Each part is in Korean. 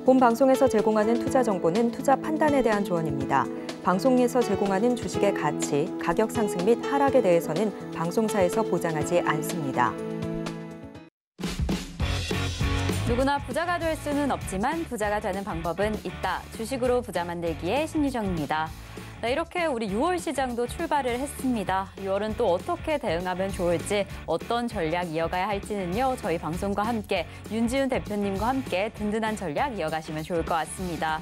본 방송에서 제공하는 투자 정보는 투자 판단에 대한 조언입니다. 방송에서 제공하는 주식의 가치, 가격 상승 및 하락에 대해서는 방송사에서 보장하지 않습니다. 누구나 부자가 될 수는 없지만 부자가 되는 방법은 있다. 주식으로 부자 만들기의 심리정입니다. 네, 이렇게 우리 6월 시장도 출발을 했습니다. 6월은 또 어떻게 대응하면 좋을지, 어떤 전략 이어가야 할지는요. 저희 방송과 함께 윤지훈 대표님과 함께 든든한 전략 이어가시면 좋을 것 같습니다.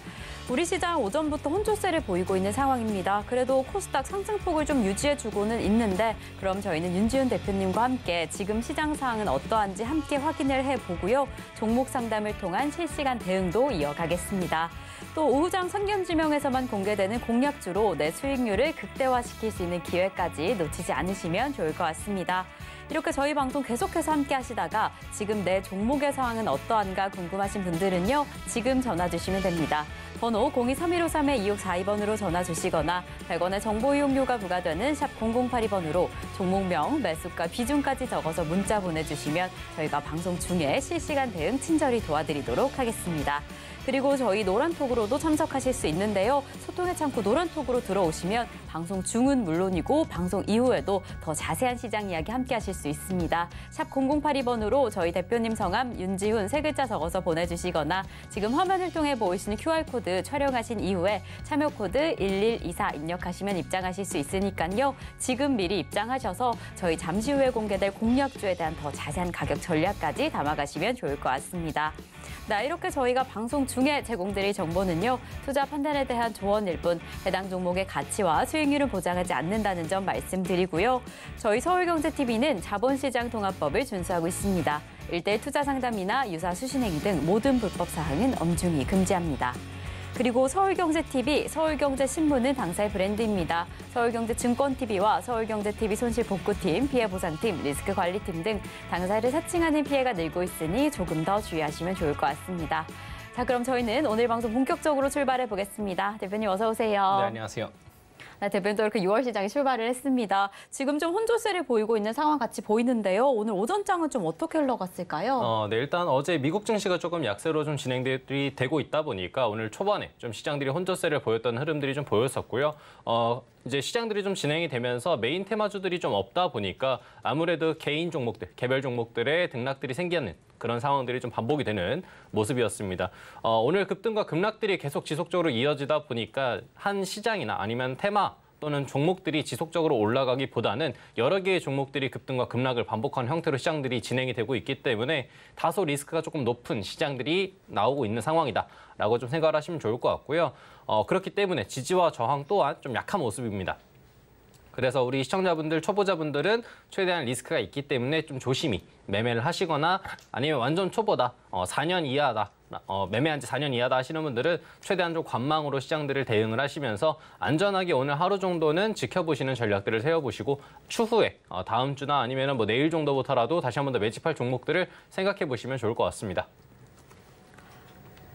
우리 시장 오전부터 혼조세를 보이고 있는 상황입니다. 그래도 코스닥 상승폭을 좀 유지해주고는 있는데 그럼 저희는 윤지훈 대표님과 함께 지금 시장 상황은 어떠한지 함께 확인을 해보고요. 종목 상담을 통한 실시간 대응도 이어가겠습니다. 또 오후장 선견지명에서만 공개되는 공략주로 내 수익률을 극대화시킬 수 있는 기회까지 놓치지 않으시면 좋을 것 같습니다. 이렇게 저희 방송 계속해서 함께 하시다가 지금 내 종목의 상황은 어떠한가 궁금하신 분들은요. 지금 전화 주시면 됩니다. 번호 023153-2642번으로 전화 주시거나 100원의 정보 이용료가 부과되는 샵 0082번으로 종목명, 매수가, 비중까지 적어서 문자 보내주시면 저희가 방송 중에 실시간 대응 친절히 도와드리도록 하겠습니다. 그리고 저희 노란톡으로도 참석하실 수 있는데요. 소통의 창구 노란톡으로 들어오시면 방송 중은 물론이고 방송 이후에도 더 자세한 시장 이야기 함께 하실 수 있습니다. 샵 0082번으로 저희 대표님 성함 윤지훈 세 글자 적어서 보내주시거나 지금 화면을 통해 보이시는 QR코드 촬영하신 이후에 참여 코드 1124 입력하시면 입장하실 수 있으니까요. 지금 미리 입장하셔서 저희 잠시 후에 공개될 공략주에 대한 더 자세한 가격 전략까지 담아가시면 좋을 것 같습니다. 네, 이렇게 저희가 방송 중에 제공드릴 정보는요. 투자 판단에 대한 조언일 뿐 해당 종목의 가치와 수익률을 보장하지 않는다는 점 말씀드리고요. 저희 서울경제TV는 자본시장 통합법을 준수하고 있습니다. 1대1 투자 상담이나 유사 수신행위 등 모든 불법 사항은 엄중히 금지합니다. 그리고 서울경제TV, 서울경제신문은 당사의 브랜드입니다. 서울경제증권TV와 서울경제TV 손실복구팀, 피해보상팀, 리스크관리팀 등 당사를 사칭하는 피해가 늘고 있으니 조금 더 주의하시면 좋을 것 같습니다. 자, 그럼 저희는 오늘 방송 본격적으로 출발해 보겠습니다. 대표님 어서 오세요. 네, 안녕하세요. 네, 대표님도 이렇게 6월 시장이 출발을 했습니다. 지금 좀 혼조세를 보이고 있는 상황 같이 보이는데요. 오늘 오전장은 좀 어떻게 흘러갔을까요? 네, 일단 어제 미국 증시가 조금 약세로 좀 진행들이 되고 있다 보니까 오늘 초반에 좀 시장들이 혼조세를 보였던 흐름들이 좀 보였었고요. 이제 시장들이 좀 진행이 되면서 메인 테마주들이 좀 없다 보니까 아무래도 개인 종목들, 개별 종목들의 등락들이 생기는 그런 상황들이 좀 반복이 되는 모습이었습니다. 오늘 급등과 급락들이 계속 지속적으로 이어지다 보니까 한 시장이나 아니면 테마 또는 종목들이 지속적으로 올라가기보다는 여러 개의 종목들이 급등과 급락을 반복하는 형태로 시장들이 진행이 되고 있기 때문에 다소 리스크가 조금 높은 시장들이 나오고 있는 상황이다라고 좀 생각을 하시면 좋을 것 같고요. 그렇기 때문에 지지와 저항 또한 좀 약한 모습입니다. 그래서 우리 시청자분들, 초보자분들은 최대한 리스크가 있기 때문에 좀 조심히 매매를 하시거나 아니면 완전 초보다, 4년 이하다, 매매한 지 4년 이하다 하시는 분들은 최대한 좀 관망으로 시장들을 대응을 하시면서 안전하게 오늘 하루 정도는 지켜보시는 전략들을 세워보시고 추후에 다음 주나 아니면 뭐 내일 정도부터라도 다시 한 번 더 매집할 종목들을 생각해 보시면 좋을 것 같습니다.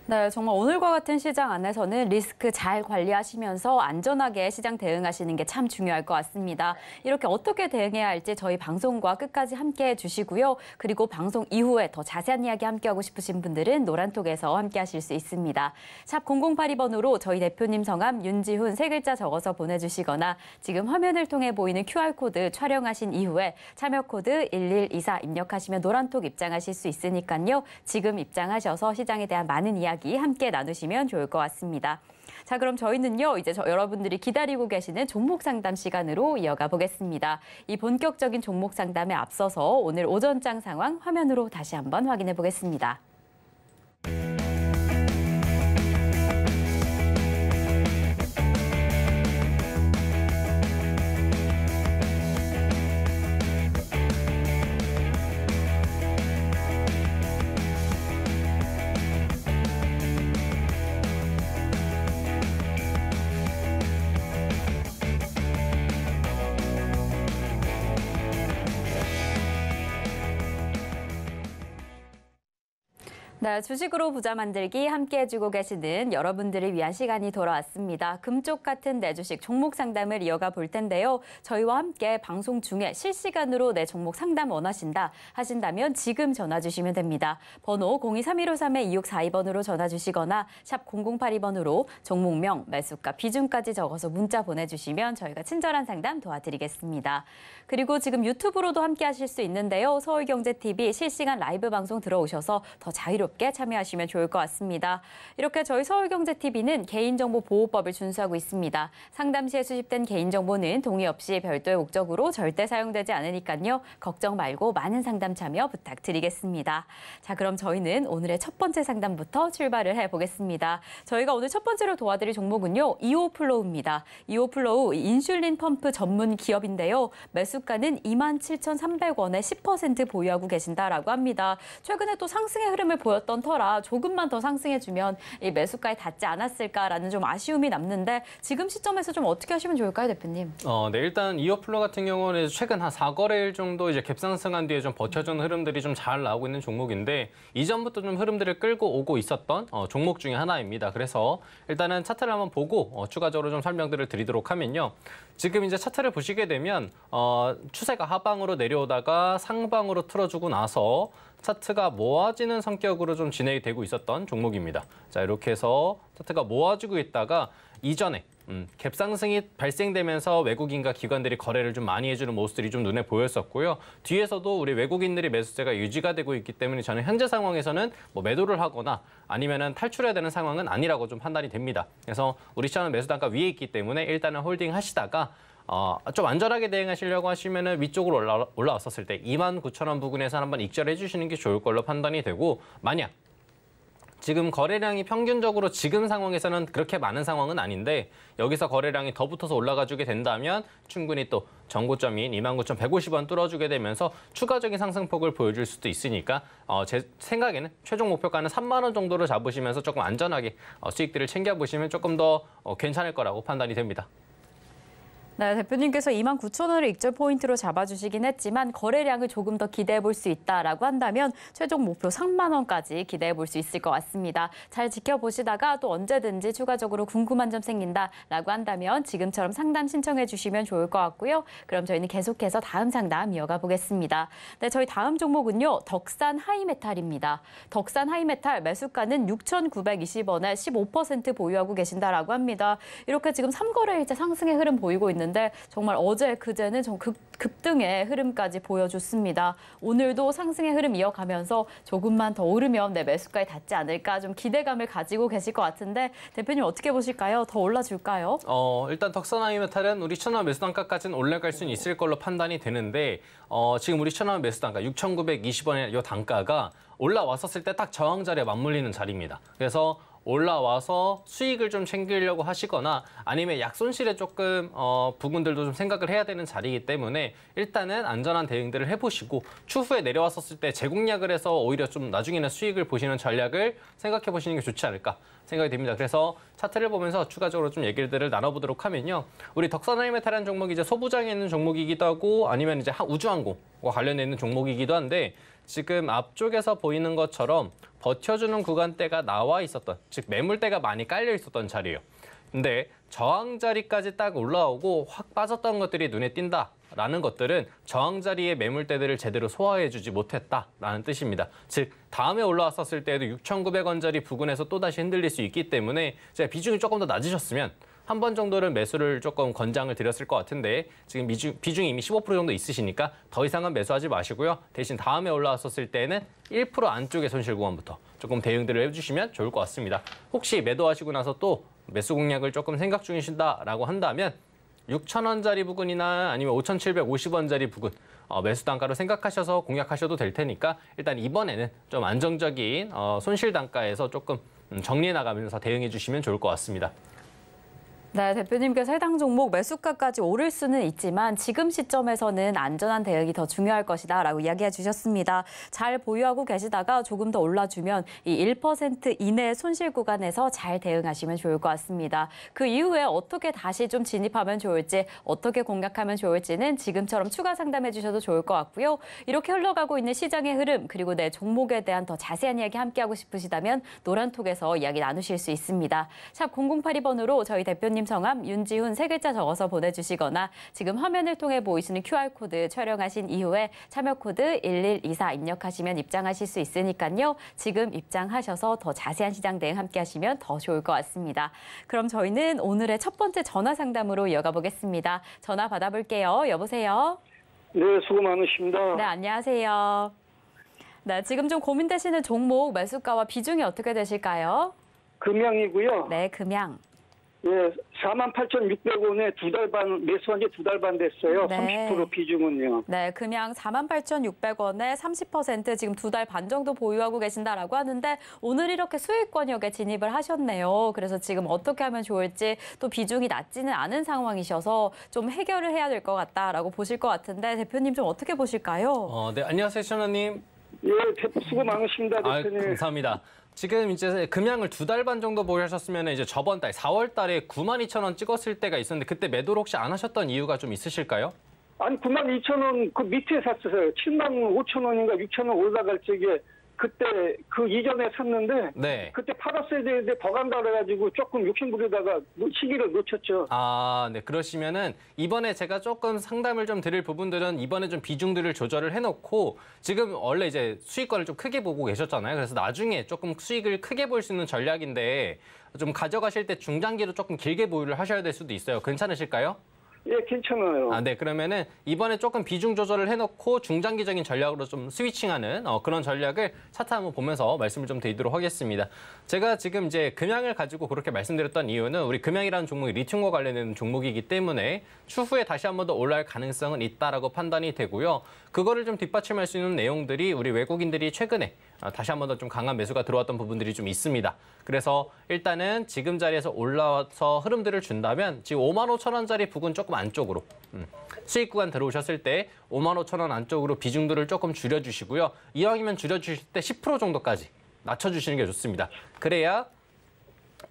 네, 정말 오늘과 같은 시장 안에서는 리스크 잘 관리하시면서 안전하게 시장 대응하시는 게 참 중요할 것 같습니다. 이렇게 어떻게 대응해야 할지 저희 방송과 끝까지 함께해 주시고요. 그리고 방송 이후에 더 자세한 이야기 함께하고 싶으신 분들은 노란톡에서 함께하실 수 있습니다. 샵 0082번으로 저희 대표님 성함 윤지훈 세 글자 적어서 보내주시거나 지금 화면을 통해 보이는 QR코드 촬영하신 이후에 참여 코드 1124 입력하시면 노란톡 입장하실 수 있으니까요. 지금 입장하셔서 시장에 대한 많은 이야기 함께 나누시면 좋을 것 같습니다. 자, 그럼 저희는요, 이제 여러분들이 기다리고 계시는 종목 상담 시간으로 이어가 보겠습니다. 이 본격적인 종목 상담에 앞서서 오늘 오전장 상황 화면으로 다시 한번 확인해 보겠습니다. 네, 주식으로 부자 만들기 함께 해주고 계시는 여러분들을 위한 시간이 돌아왔습니다. 금쪽 같은 내 주식 종목 상담을 이어가 볼 텐데요. 저희와 함께 방송 중에 실시간으로 내 종목 상담 원하신다 하신다면 지금 전화 주시면 됩니다. 번호 023153-2642번으로 전화 주시거나 샵 0082번으로 종목명, 매수가, 비중까지 적어서 문자 보내주시면 저희가 친절한 상담 도와드리겠습니다. 그리고 지금 유튜브로도 함께 하실 수 있는데요. 서울경제TV 실시간 라이브 방송 들어오셔서 더 자유롭게 참여하시면 좋을 것 같습니다. 이렇게 저희 서울경제TV는 개인정보보호법을 준수하고 있습니다. 상담 시에 수집된 개인정보는 동의 없이 별도의 목적으로 절대 사용되지 않으니까요. 걱정 말고 많은 상담 참여 부탁드리겠습니다. 자, 그럼 저희는 오늘의 첫 번째 상담부터 출발을 해보겠습니다. 저희가 오늘 첫 번째로 도와드릴 종목은요. 이오플로우입니다. 이오플로우 인슐린 펌프 전문 기업인데요. 매수가는 27,300원에 10% 보유하고 계신다라고 합니다. 최근에 또 상승의 흐름을 보였던 터라 조금만 더 상승해주면 이 매수가에 닿지 않았을까라는 좀 아쉬움이 남는데 지금 시점에서 좀 어떻게 하시면 좋을까요, 대표님? 네, 일단 이오플로 같은 경우는 최근 한 4거래일 정도 이제 갭상승한 뒤에 좀 버텨주는 흐름들이 좀 잘 나오고 있는 종목인데 이전부터 좀 흐름들을 끌고 오고 있었던 종목 중에 하나입니다. 그래서 일단은 차트를 한번 보고 추가적으로 좀 설명들을 드리도록 하면요. 지금 이제 차트를 보시게 되면 추세가 하방으로 내려오다가 상방으로 틀어주고 나서 차트가 모아지는 성격으로 좀 진행이 되고 있었던 종목입니다. 자, 이렇게 해서 차트가 모아지고 있다가 이전에 갭상승이 발생되면서 외국인과 기관들이 거래를 좀 많이 해주는 모습들이 좀 눈에 보였었고요. 뒤에서도 우리 외국인들이 매수세가 유지가 되고 있기 때문에 저는 현재 상황에서는 뭐 매도를 하거나 아니면은 탈출해야 되는 상황은 아니라고 좀 판단이 됩니다. 그래서 우리 시장은 매수 단가 위에 있기 때문에 일단은 홀딩 하시다가 좀 안전하게 대응하시려고 하시면은 위쪽으로 올라왔었을 때 29,000원 부근에서 한번 익절해 주시는 게 좋을 걸로 판단이 되고 만약 지금 거래량이 평균적으로 지금 상황에서는 그렇게 많은 상황은 아닌데 여기서 거래량이 더 붙어서 올라가주게 된다면 충분히 또 전고점인 29,150원 뚫어주게 되면서 추가적인 상승폭을 보여줄 수도 있으니까 제 생각에는 최종 목표가는 3만 원 정도로 잡으시면서 조금 안전하게 수익들을 챙겨보시면 조금 더 괜찮을 거라고 판단이 됩니다. 네, 대표님께서 29,000원을 익절 포인트로 잡아주시긴 했지만 거래량을 조금 더 기대해 볼 수 있다라고 한다면 최종 목표 3만 원까지 기대해 볼 수 있을 것 같습니다. 잘 지켜보시다가 또 언제든지 추가적으로 궁금한 점 생긴다라고 한다면 지금처럼 상담 신청해 주시면 좋을 것 같고요. 그럼 저희는 계속해서 다음 상담 이어가 보겠습니다. 네, 저희 다음 종목은요. 덕산 하이메탈입니다. 덕산 하이메탈 매수가는 6,920원에 15% 보유하고 계신다라고 합니다. 이렇게 지금 3거래일째 상승의 흐름 보이고 있는 데 정말 어제 그제는 좀 급등의 흐름까지 보여줬습니다. 오늘도 상승의 흐름 이어가면서 조금만 더 오르면 내 매수가에 닿지 않을까 좀 기대감을 가지고 계실 것 같은데 대표님 어떻게 보실까요? 더 올라줄까요? 일단 덕산 하이메탈은 우리 1,000원 매수 단가까지는 올라갈 수는 있을 걸로 판단이 되는데 지금 우리 1,000원 매수 단가 6,920원의 이 단가가 올라왔었을 때 딱 저항 자리에 맞물리는 자리입니다. 그래서 올라와서 수익을 좀 챙기려고 하시거나 아니면 약손실에 조금 부분들도 좀 생각을 해야 되는 자리이기 때문에 일단은 안전한 대응들을 해보시고 추후에 내려왔었을 때 재공략을 해서 오히려 좀 나중에는 수익을 보시는 전략을 생각해 보시는 게 좋지 않을까 생각이 됩니다. 그래서 차트를 보면서 추가적으로 좀 얘기들을 나눠보도록 하면요. 우리 덕산 하이메탈이라는 종목이 이제 소부장에 있는 종목이기도 하고 아니면 이제 우주항공과 관련돼 있는 종목이기도 한데 지금 앞쪽에서 보이는 것처럼 버텨주는 구간대가 나와 있었던, 즉 매물대가 많이 깔려 있었던 자리예요. 근데 저항 자리까지 딱 올라오고 확 빠졌던 것들이 눈에 띈다라는 것들은 저항 자리의 매물대들을 제대로 소화해주지 못했다라는 뜻입니다. 즉 다음에 올라왔었을 때에도 6,900원짜리 부근에서 또다시 흔들릴 수 있기 때문에 제가 비중이 조금 더 낮으셨으면 한 번 정도는 매수를 조금 권장을 드렸을 것 같은데 지금 비중이 이미 15% 정도 있으시니까 더 이상은 매수하지 마시고요. 대신 다음에 올라왔었을 때는 1% 안쪽의 손실 구간부터 조금 대응들을 해주시면 좋을 것 같습니다. 혹시 매도하시고 나서 또 매수 공략을 조금 생각 중이신다라고 한다면 6,000원짜리 부근이나 아니면 5,750원짜리 부근 매수 단가로 생각하셔서 공략하셔도 될 테니까 일단 이번에는 좀 안정적인 손실 단가에서 조금 정리해 나가면서 대응해 주시면 좋을 것 같습니다. 네, 대표님께서 해당 종목 매수가까지 오를 수는 있지만 지금 시점에서는 안전한 대응이 더 중요할 것이다라고 이야기해 주셨습니다. 잘 보유하고 계시다가 조금 더 올라주면 이 1% 이내 손실 구간에서 잘 대응하시면 좋을 것 같습니다. 그 이후에 어떻게 다시 좀 진입하면 좋을지, 어떻게 공략하면 좋을지는 지금처럼 추가 상담해 주셔도 좋을 것 같고요. 이렇게 흘러가고 있는 시장의 흐름, 그리고 내 종목에 대한 더 자세한 이야기 함께하고 싶으시다면 노란톡에서 이야기 나누실 수 있습니다. 샵 0082번으로 저희 대표님 성함 윤지훈 3글자 적어서 보내주시거나 지금 화면을 통해 보이시는 QR코드 촬영하신 이후에 참여 코드 1124 입력하시면 입장하실 수 있으니까요. 지금 입장하셔서 더 자세한 시장 대응 함께 하시면 더 좋을 것 같습니다. 그럼 저희는 오늘의 첫 번째 전화 상담으로 이어가 보겠습니다. 전화 받아볼게요. 여보세요? 네, 수고 많으십니다. 네, 안녕하세요. 네, 지금 좀 고민되시는 종목 매수가와 비중이 어떻게 되실까요? 금양이고요. 네, 금양. 예, 48,600원에 2달 반, 매수한 지 2달 반 됐어요. 네. 30% 비중은요. 네, 금양 48,600원에 30% 지금 2달 반 정도 보유하고 계신다라고 하는데 오늘 이렇게 수익권역에 진입을 하셨네요. 그래서 지금 어떻게 하면 좋을지 또 비중이 낮지는 않은 상황이셔서 좀 해결을 해야 될 것 같다라고 보실 것 같은데 대표님 좀 어떻게 보실까요? 네, 안녕하세요, 시청자님. 예, 수고 많으십니다, 대표님. 감사합니다. 지금 이제 금양을 2달 반 정도 보유하셨으면 이제 저번 달 4월 달에 92,000원 찍었을 때가 있었는데 그때 매도를 혹시 안 하셨던 이유가 좀 있으실까요? 아니, 92,000원 그 밑에 샀어요. 75,000원인가 6,000원 올라갈 적에 그때 그 이전에 샀는데 네. 그때 팔았어야 되는데 더 간다 그래가지고 조금 욕심부리다가 시기를 놓쳤죠. 네. 그러시면은 이번에 제가 조금 상담을 좀 드릴 부분들은 이번에 좀 비중들을 조절을 해놓고 지금 원래 이제 수익권을 좀 크게 보고 계셨잖아요. 그래서 나중에 조금 수익을 크게 볼 수 있는 전략인데 좀 가져가실 때 중장기로 조금 길게 보유를 하셔야 될 수도 있어요. 괜찮으실까요? 예, 괜찮아요. 네. 그러면은 이번에 조금 비중 조절을 해놓고 중장기적인 전략으로 좀 스위칭하는 그런 전략을 차트 한번 보면서 말씀을 좀 드리도록 하겠습니다. 제가 지금 이제 금양을 가지고 그렇게 말씀드렸던 이유는 우리 금양이라는 종목이 리튬과 관련된 종목이기 때문에 추후에 다시 한 번 더 올라갈 가능성은 있다라고 판단이 되고요. 그거를 좀 뒷받침할 수 있는 내용들이 우리 외국인들이 최근에 다시 한 번 더 좀 강한 매수가 들어왔던 부분들이 좀 있습니다. 그래서 일단은 지금 자리에서 올라와서 흐름들을 준다면 지금 55,000원짜리 부근 조금 안쪽으로 수익 구간 들어오셨을 때 55,000원 안쪽으로 비중들을 조금 줄여주시고요. 이왕이면 줄여주실 때 10% 정도까지 낮춰주시는 게 좋습니다. 그래야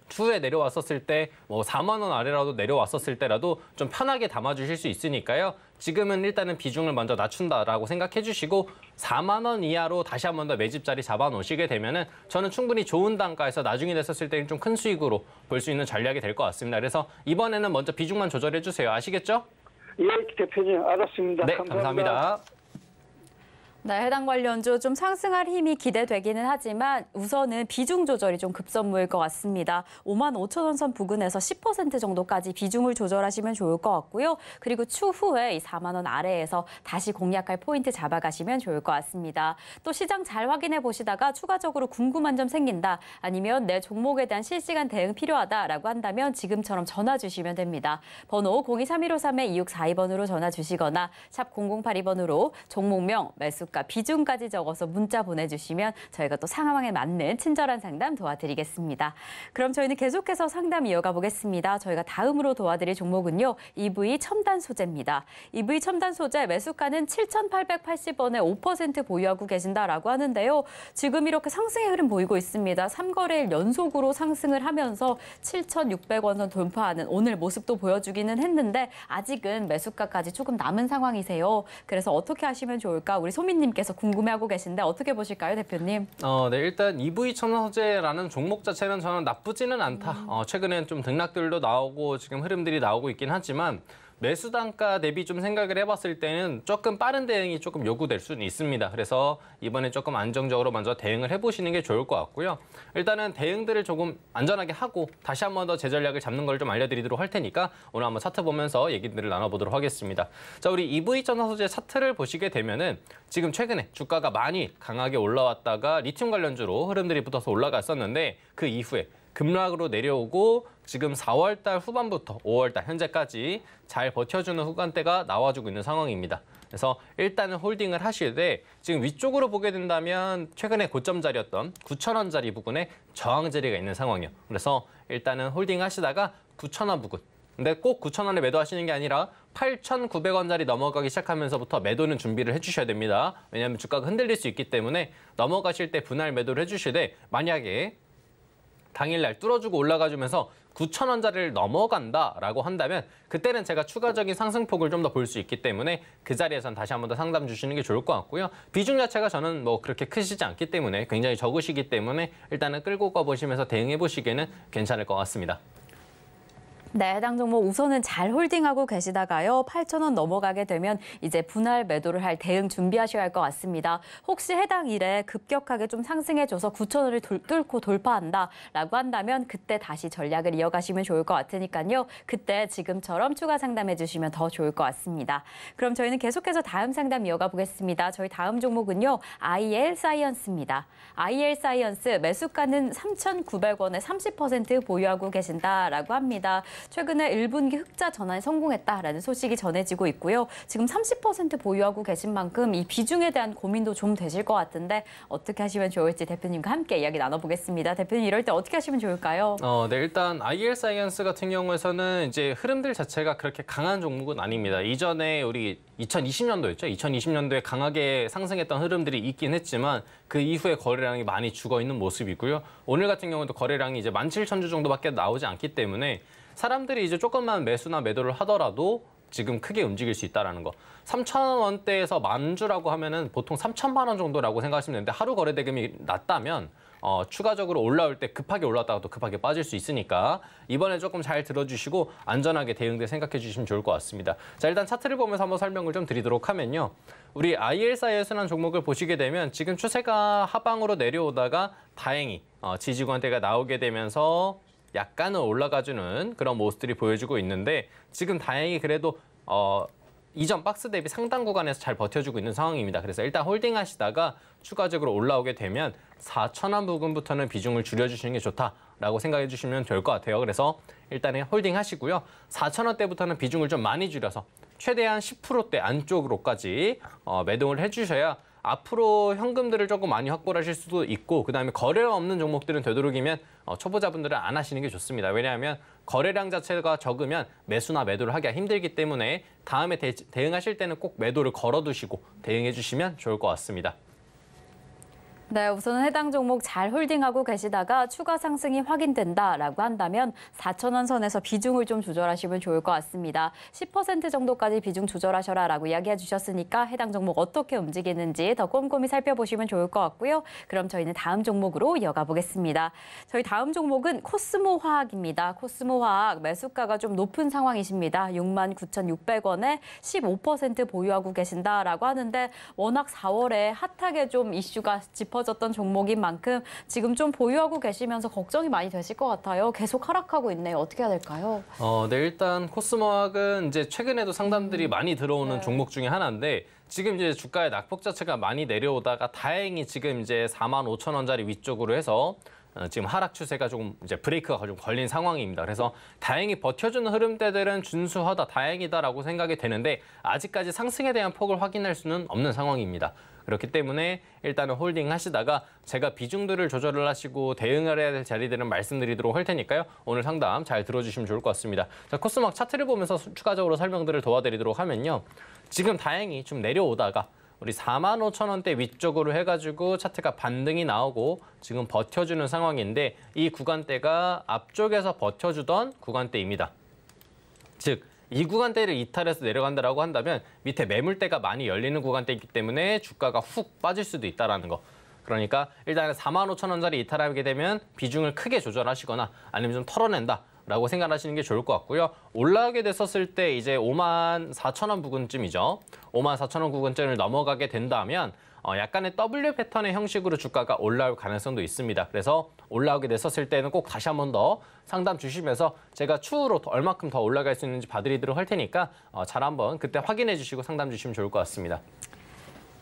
추후에 내려왔었을 때 뭐 4만 원 아래라도 내려왔었을 때라도 좀 편하게 담아주실 수 있으니까요. 지금은 일단은 비중을 먼저 낮춘다라고 생각해 주시고 4만 원 이하로 다시 한 번 더 매집 자리 잡아놓으시게 되면은 저는 충분히 좋은 단가에서 나중에 됐었을 때는 좀 큰 수익으로 볼 수 있는 전략이 될 것 같습니다. 그래서 이번에는 먼저 비중만 조절해 주세요. 아시겠죠? 예, 대표님 알았습니다. 네, 감사합니다. 감사합니다. 네, 해당 관련주 좀 상승할 힘이 기대되기는 하지만 우선은 비중 조절이 좀 급선무일 것 같습니다. 55,000원 선 부근에서 10% 정도까지 비중을 조절하시면 좋을 것 같고요. 그리고 추후에 이 4만 원 아래에서 다시 공략할 포인트 잡아가시면 좋을 것 같습니다. 또 시장 잘 확인해 보시다가 추가적으로 궁금한 점 생긴다. 아니면 내 종목에 대한 실시간 대응 필요하다라고 한다면 지금처럼 전화 주시면 됩니다. 번호 023153-2642번으로 전화 주시거나 샵 0082번으로 종목명, 매수가, 비중까지 적어서 문자 보내주시면 저희가 또 상황에 맞는 친절한 상담 도와드리겠습니다. 그럼 저희는 계속해서 상담 이어가 보겠습니다. 저희가 다음으로 도와드릴 종목은요. EV 첨단 소재입니다. EV 첨단 소재 매수가는 7,880원에 5% 보유하고 계신다라고 하는데요. 지금 이렇게 상승의 흐름 보이고 있습니다. 3거래일 연속으로 상승을 하면서 7,600원 선 돌파하는 오늘 모습도 보여주기는 했는데 아직은 매수가까지 조금 남은 상황이세요. 그래서 어떻게 하시면 좋을까? 우리 소민님께서 궁금해하고 계신데 어떻게 보실까요, 대표님? 네, 일단 EV 첨단 소재라는 종목 자체는 저는 나쁘지는 않다. 최근엔 좀 등락들도 나오고 지금 흐름들이 나오고 있긴 하지만 매수 단가 대비 좀 생각을 해봤을 때는 조금 빠른 대응이 조금 요구될 수는 있습니다. 그래서 이번에 조금 안정적으로 먼저 대응을 해보시는 게 좋을 것 같고요. 일단은 대응들을 조금 안전하게 하고 다시 한 번 더 제 전략을 잡는 걸 좀 알려드리도록 할 테니까 오늘 한번 차트 보면서 얘기들을 나눠보도록 하겠습니다. 자, 우리 EV 첨단 소재 차트를 보시게 되면은 지금 최근에 주가가 많이 강하게 올라왔다가 리튬 관련주로 흐름들이 붙어서 올라갔었는데 그 이후에 급락으로 내려오고 지금 4월 달 후반부터 5월 달 현재까지 잘 버텨주는 후간대가 나와주고 있는 상황입니다. 그래서 일단은 홀딩을 하시되 지금 위쪽으로 보게 된다면 최근에 고점 자리였던 9,000원짜리 부근에 저항 자리가 있는 상황이에요. 그래서 일단은 홀딩 하시다가 9,000원 부근 근데 꼭 9,000원에 매도하시는 게 아니라 8,900원짜리 넘어가기 시작하면서부터 매도는 준비를 해주셔야 됩니다. 왜냐하면 주가가 흔들릴 수 있기 때문에 넘어가실 때 분할 매도를 해주시되 만약에 당일날 뚫어주고 올라가주면서 9,000원짜리를 넘어간다라고 한다면 그때는 제가 추가적인 상승폭을 좀 더 볼 수 있기 때문에 그 자리에선 다시 한 번 더 상담 주시는 게 좋을 것 같고요. 비중 자체가 저는 뭐 그렇게 크시지 않기 때문에 굉장히 적으시기 때문에 일단은 끌고 가보시면서 대응해 보시기에는 괜찮을 것 같습니다. 네, 해당 종목 우선은 잘 홀딩하고 계시다가요. 8,000원 넘어가게 되면 이제 분할 매도를 할 대응 준비하셔야 할 것 같습니다. 혹시 해당 일에 급격하게 좀 상승해줘서 9,000원을 뚫고 돌파한다라고 한다면 그때 다시 전략을 이어가시면 좋을 것 같으니까요. 그때 지금처럼 추가 상담해 주시면 더 좋을 것 같습니다. 그럼 저희는 계속해서 다음 상담 이어가 보겠습니다. 저희 다음 종목은요. IL 사이언스입니다. IL 사이언스 매수가는 3,900원에 30% 보유하고 계신다라고 합니다. 최근에 1분기 흑자 전환에 성공했다라는 소식이 전해지고 있고요. 지금 30% 보유하고 계신 만큼 이 비중에 대한 고민도 좀 되실 것 같은데 어떻게 하시면 좋을지 대표님과 함께 이야기 나눠보겠습니다. 대표님 이럴 때 어떻게 하시면 좋을까요? 네, 일단 IL 사이언스 같은 경우에서는 이제 흐름들 자체가 그렇게 강한 종목은 아닙니다. 이전에 우리 2020년도였죠. 2020년도에 강하게 상승했던 흐름들이 있긴 했지만 그 이후에 거래량이 많이 죽어 있는 모습이고요. 오늘 같은 경우도 거래량이 이제 17,000주 정도밖에 나오지 않기 때문에 사람들이 이제 조금만 매수나 매도를 하더라도 지금 크게 움직일 수 있다는 거. 3,000원대에서 10,000주라고 하면은 보통 3,000만 원 정도라고 생각하시면 되는데 하루 거래 대금이 낮다면 추가적으로 올라올 때 급하게 올랐다가 또 급하게 빠질 수 있으니까 이번에 조금 잘 들어주시고 안전하게 대응들 생각해 주시면 좋을 것 같습니다. 자, 일단 차트를 보면서 한번 설명을 좀 드리도록 하면요. 우리 IL 사이언스라는 종목을 보시게 되면 지금 추세가 하방으로 내려오다가 다행히 지지구간대가 나오게 되면서 약간은 올라가주는 그런 모습들이 보여주고 있는데 지금 다행히 그래도 이전 박스 대비 상단 구간에서 잘 버텨주고 있는 상황입니다. 그래서 일단 홀딩 하시다가 추가적으로 올라오게 되면 4,000원 부근부터는 비중을 줄여주시는 게 좋다라고 생각해 주시면 될 것 같아요. 그래서 일단은 홀딩 하시고요. 4,000원대부터는 비중을 좀 많이 줄여서 최대한 10%대 안쪽으로까지 매동을 해주셔야 앞으로 현금들을 조금 많이 확보를 하실 수도 있고 그다음에 거래가 없는 종목들은 되도록이면 초보자분들은 안 하시는 게 좋습니다. 왜냐하면 거래량 자체가 적으면 매수나 매도를 하기가 힘들기 때문에 다음에 대응하실 때는 꼭 매도를 걸어두시고 대응해 주시면 좋을 것 같습니다. 네, 우선은 해당 종목 잘 홀딩하고 계시다가 추가 상승이 확인된다라고 한다면 4,000원 선에서 비중을 좀 조절하시면 좋을 것 같습니다. 10% 정도까지 비중 조절하셔라라고 이야기해 주셨으니까 해당 종목 어떻게 움직이는지 더 꼼꼼히 살펴보시면 좋을 것 같고요. 그럼 저희는 다음 종목으로 이어가 보겠습니다. 저희 다음 종목은 코스모화학입니다. 코스모화학 매수가가 좀 높은 상황이십니다. 69,600원에 15% 보유하고 계신다라고 하는데 워낙 4월에 핫하게 좀 이슈가 짚어졌던 종목인 만큼 지금 좀 보유하고 계시면서 걱정이 많이 되실 것 같아요. 계속 하락하고 있네요. 어떻게 해야 될까요? 네, 일단 코스모학은 이제 최근에도 상담들이 많이 들어오는 종목 중에 하나인데 지금 이제 주가의 낙폭 자체가 많이 내려오다가 다행히 지금 이제 45,000원짜리 위쪽으로 해서 지금 하락 추세가 조금 이제 브레이크가 좀 걸린 상황입니다. 그래서 다행히 버텨주는 흐름대들은 준수하다, 다행이다라고 생각이 되는데 아직까지 상승에 대한 폭을 확인할 수는 없는 상황입니다. 그렇기 때문에 일단은 홀딩 하시다가 제가 비중들을 조절을 하시고 대응을 해야 될 자리들은 말씀드리도록 할 테니까요. 오늘 상담 잘 들어주시면 좋을 것 같습니다. 자, 코스모학 차트를 보면서 추가적으로 설명들을 도와드리도록 하면요. 지금 다행히 좀 내려오다가 우리 45,000원대 위쪽으로 해가지고 차트가 반등이 나오고 지금 버텨주는 상황인데 이 구간대가 앞쪽에서 버텨주던 구간대입니다. 즉, 이 구간대를 이탈해서 내려간다라고 한다면 밑에 매물대가 많이 열리는 구간대이기 때문에 주가가 훅 빠질 수도 있다는 거. 그러니까 일단은 45,000원짜리 이탈하게 되면 비중을 크게 조절하시거나 아니면 좀 털어낸다라고 생각하시는 게 좋을 것 같고요. 올라가게 됐었을 때 이제 54,000원 부근쯤이죠. 54,000원 구간쯤을 넘어가게 된다면 약간의 W 패턴의 형식으로 주가가 올라올 가능성도 있습니다. 그래서 올라오게 됐었을 때는 꼭 다시 한 번 더 상담 주시면서 제가 추후로 얼마큼 더 올라갈 수 있는지 봐드리도록 할 테니까 잘 한번 그때 확인해 주시고 상담 주시면 좋을 것 같습니다.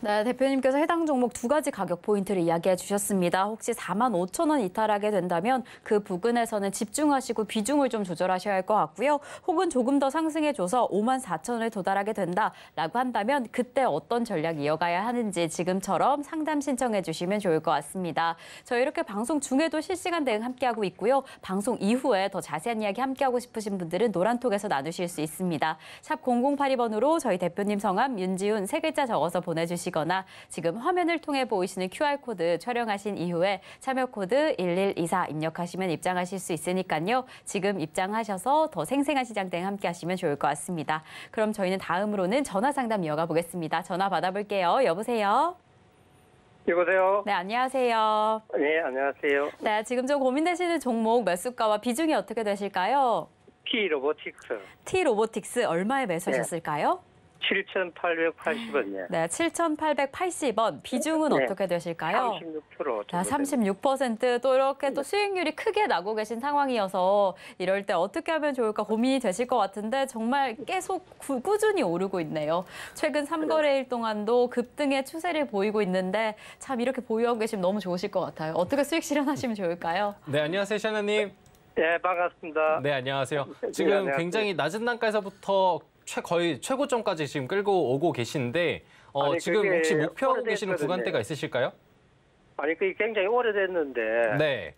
네, 대표님께서 해당 종목 두 가지 가격 포인트를 이야기해 주셨습니다. 혹시 45,000원 이탈하게 된다면 그 부근에서는 집중하시고 비중을 좀 조절하셔야 할 것 같고요. 혹은 조금 더 상승해줘서 54,000원에 도달하게 된다라고 한다면 그때 어떤 전략 이어가야 하는지 지금처럼 상담 신청해 주시면 좋을 것 같습니다. 저희 이렇게 방송 중에도 실시간 대응 함께하고 있고요. 방송 이후에 더 자세한 이야기 함께하고 싶으신 분들은 노란톡에서 나누실 수 있습니다. 샵 0082번으로 저희 대표님 성함 윤지훈 3글자 적어서 보내주시거나 지금 화면을 통해 보이시는 QR코드 촬영하신 이후에 참여 코드 1124 입력하시면 입장하실 수 있으니까요. 지금 입장하셔서 더 생생한 시장 대응 함께하시면 좋을 것 같습니다. 그럼 저희는 다음으로는 전화 상담 이어가 보겠습니다. 전화 받아볼게요. 여보세요? 여보세요? 네, 안녕하세요. 네, 안녕하세요. 네, 지금 좀 고민되시는 종목 매수가와 비중이 어떻게 되실까요? T-로보틱스 T-로보틱스 얼마에 매수하셨을까요? 7,880원이요. 네, 7,880원. 비중은 네. 어떻게 되실까요? 36%. 자, 36%. 또 이렇게 또 수익률이 크게 나고 계신 상황이어서 이럴 때 어떻게 하면 좋을까 고민이 되실 것 같은데 정말 계속 꾸준히 오르고 있네요. 최근 3거래일 동안도 급등의 추세를 보이고 있는데 참 이렇게 보유하고 계시면 너무 좋으실 것 같아요. 어떻게 수익 실현하시면 좋을까요? 네, 안녕하세요, 샤나님. 네, 반갑습니다. 네, 안녕하세요. 네, 지금 안녕하세요. 굉장히 낮은 단가에서부터 거의 최고점까지 지금 끌고 오고 계신데 아니, 지금 그게 혹시 목표하고 오래됐거든요. 계시는 구간대가 있으실까요? 아니, 그게 굉장히 오래됐는데, 네,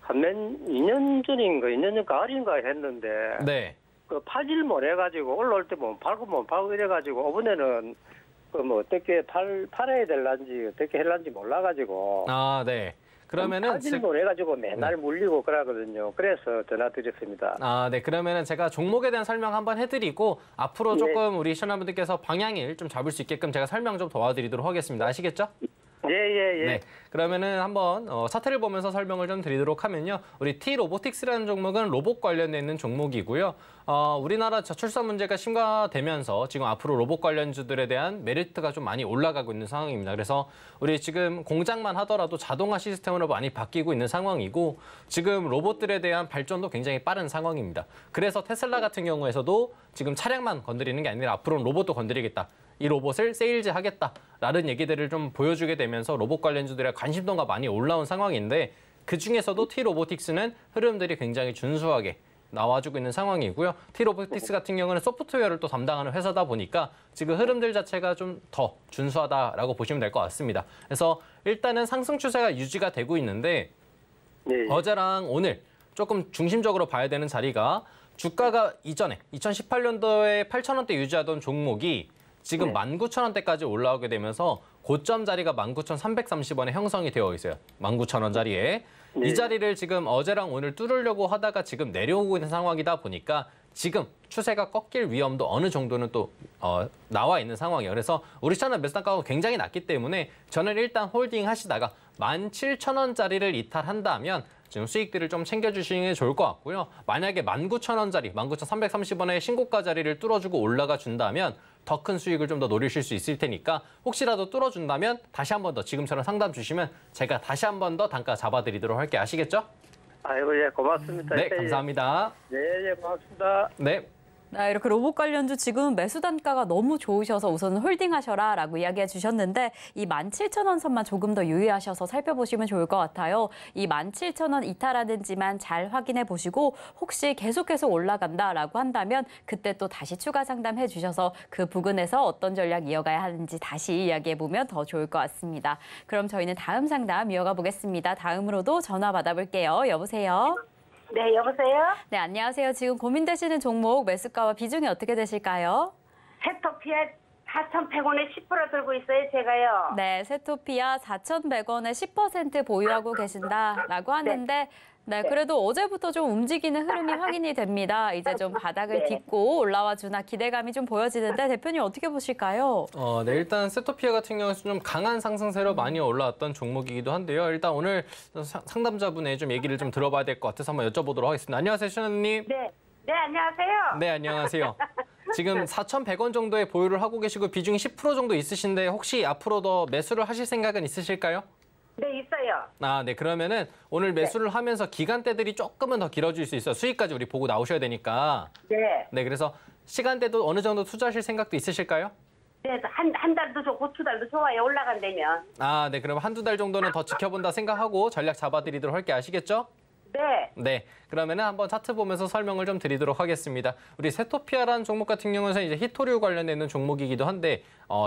한 2년 전인가, 2년 전 가을인가 했는데, 네. 파질 못해가지고, 올라올 때 뭐, 팔고 이래가지고, 이번에는, 어떻게 팔아야 될란지, 어떻게 할란지 몰라가지고, 아, 네. 그러면은 파질 못해가지고 맨날 물리고 그러거든요. 그래서 전화 드렸습니다. 네. 그러면은 제가 종목에 대한 설명 한번 해드리고 앞으로 네. 조금 우리 시청자분들께서 방향을 좀 잡을 수 있게끔 제가 설명 좀 도와드리도록 하겠습니다. 아시겠죠? 예. 네. 그러면은 한번 차트를 보면서 설명을 좀 드리도록 하면요. 우리 T-로보틱스라는 종목은 로봇 관련돼 있는 종목이고요. 우리나라 저출산 문제가 심화되면서 지금 앞으로 로봇 관련주들에 대한 메리트가 좀 많이 올라가고 있는 상황입니다. 그래서 우리 지금 공장만 하더라도 자동화 시스템으로 많이 바뀌고 있는 상황이고 지금 로봇들에 대한 발전도 굉장히 빠른 상황입니다. 그래서 테슬라 같은 경우에서도 지금 차량만 건드리는 게 아니라 앞으로는 로봇도 건드리겠다. 이 로봇을 세일즈 하겠다라는 얘기들을 좀 보여주게 되면서 로봇 관련주들의 관심도가 많이 올라온 상황인데 그중에서도 T-로보틱스는 흐름들이 굉장히 준수하게 나와주고 있는 상황이고요. T-로보틱스 같은 경우는 소프트웨어를 또 담당하는 회사다 보니까 지금 흐름들 자체가 좀 더 준수하다라고 보시면 될 것 같습니다. 그래서 일단은 상승 추세가 유지가 되고 있는데 네. 어제랑 오늘 조금 중심적으로 봐야 되는 자리가 주가가 이전에 2018년도에 8,000원대 유지하던 종목이 지금 19,000원대까지 올라오게 되면서 고점 자리가 19,330원에 형성이 되어 있어요. 19,000원 자리에. 네. 이 자리를 지금 어제랑 오늘 뚫으려고 하다가 지금 내려오고 있는 상황이다 보니까 지금 추세가 꺾일 위험도 어느 정도는 또 나와 있는 상황이에요. 그래서 우리 채널 매수단가가 굉장히 낮기 때문에 저는 일단 홀딩 하시다가 17,000원짜리를 이탈한다면 지금 수익들을 좀 챙겨주시는 게 좋을 것 같고요. 만약에 19,000원짜리, 19,330원의 신고가 자리를 뚫어주고 올라가 준다면 더 큰 수익을 좀 더 노리실 수 있을 테니까 혹시라도 뚫어준다면 다시 한 번 더 지금처럼 상담 주시면 제가 다시 한 번 더 단가 잡아드리도록 할게요. 아시겠죠? 아이고, 예, 고맙습니다. 네, 감사합니다. 네, 고맙습니다. 네. 네, 이렇게 로봇 관련주 지금 매수 단가가 너무 좋으셔서 우선 홀딩하셔라라고 이야기해 주셨는데 이 17,000원 선만 조금 더 유의하셔서 살펴보시면 좋을 것 같아요. 이 17,000원 이탈하는지만 잘 확인해 보시고 혹시 계속해서 올라간다라고 한다면 그때 또 다시 추가 상담해 주셔서 그 부근에서 어떤 전략 이어가야 하는지 다시 이야기해 보면 더 좋을 것 같습니다. 그럼 저희는 다음 상담 이어가 보겠습니다. 다음으로도 전화 받아볼게요. 여보세요? 네, 여보세요? 네, 안녕하세요. 지금 고민되시는 종목 매수가와 비중이 어떻게 되실까요? 세토피아 4,100원에 10% 들고 있어요, 제가요. 네, 세토피아 4,100원에 10% 보유하고 계신다라고 하는데 네, 그래도 어제부터 좀 움직이는 흐름이 확인이 됩니다. 이제 좀 바닥을 딛고 올라와 주나 기대감이 좀 보여지는데 대표님 어떻게 보실까요? 네, 일단 세토피아 같은 경우는 좀 강한 상승세로 많이 올라왔던 종목이기도 한데요. 일단 오늘 상담자분의 좀 얘기를 좀 들어봐야 될 것 같아서 한번 여쭤보도록 하겠습니다. 안녕하세요, 신원님. 네, 안녕하세요. 네, 안녕하세요. 지금 4,100원 정도의 보유를 하고 계시고 비중이 10% 정도 있으신데 혹시 앞으로 더 매수를 하실 생각은 있으실까요? 네, 있어요. 네, 그러면은 오늘 매수를 하면서 기간대들이 조금은 더 길어질 수 있어요. 수익까지 우리 보고 나오셔야 되니까. 네. 네, 그래서 시간대도 어느 정도 투자하실 생각도 있으실까요? 네, 한 달도 좋고 2달도 좋아요. 올라간다면. 아, 네. 그럼 한두 달 정도는 더 지켜본다 생각하고 전략 잡아드리도록 할게 아시겠죠? 네. 네, 그러면은 한번 차트 보면서 설명을 좀 드리도록 하겠습니다. 우리 세토피아라는 종목 같은 경우는 이제 히토류 관련돼 있는 종목이기도 한데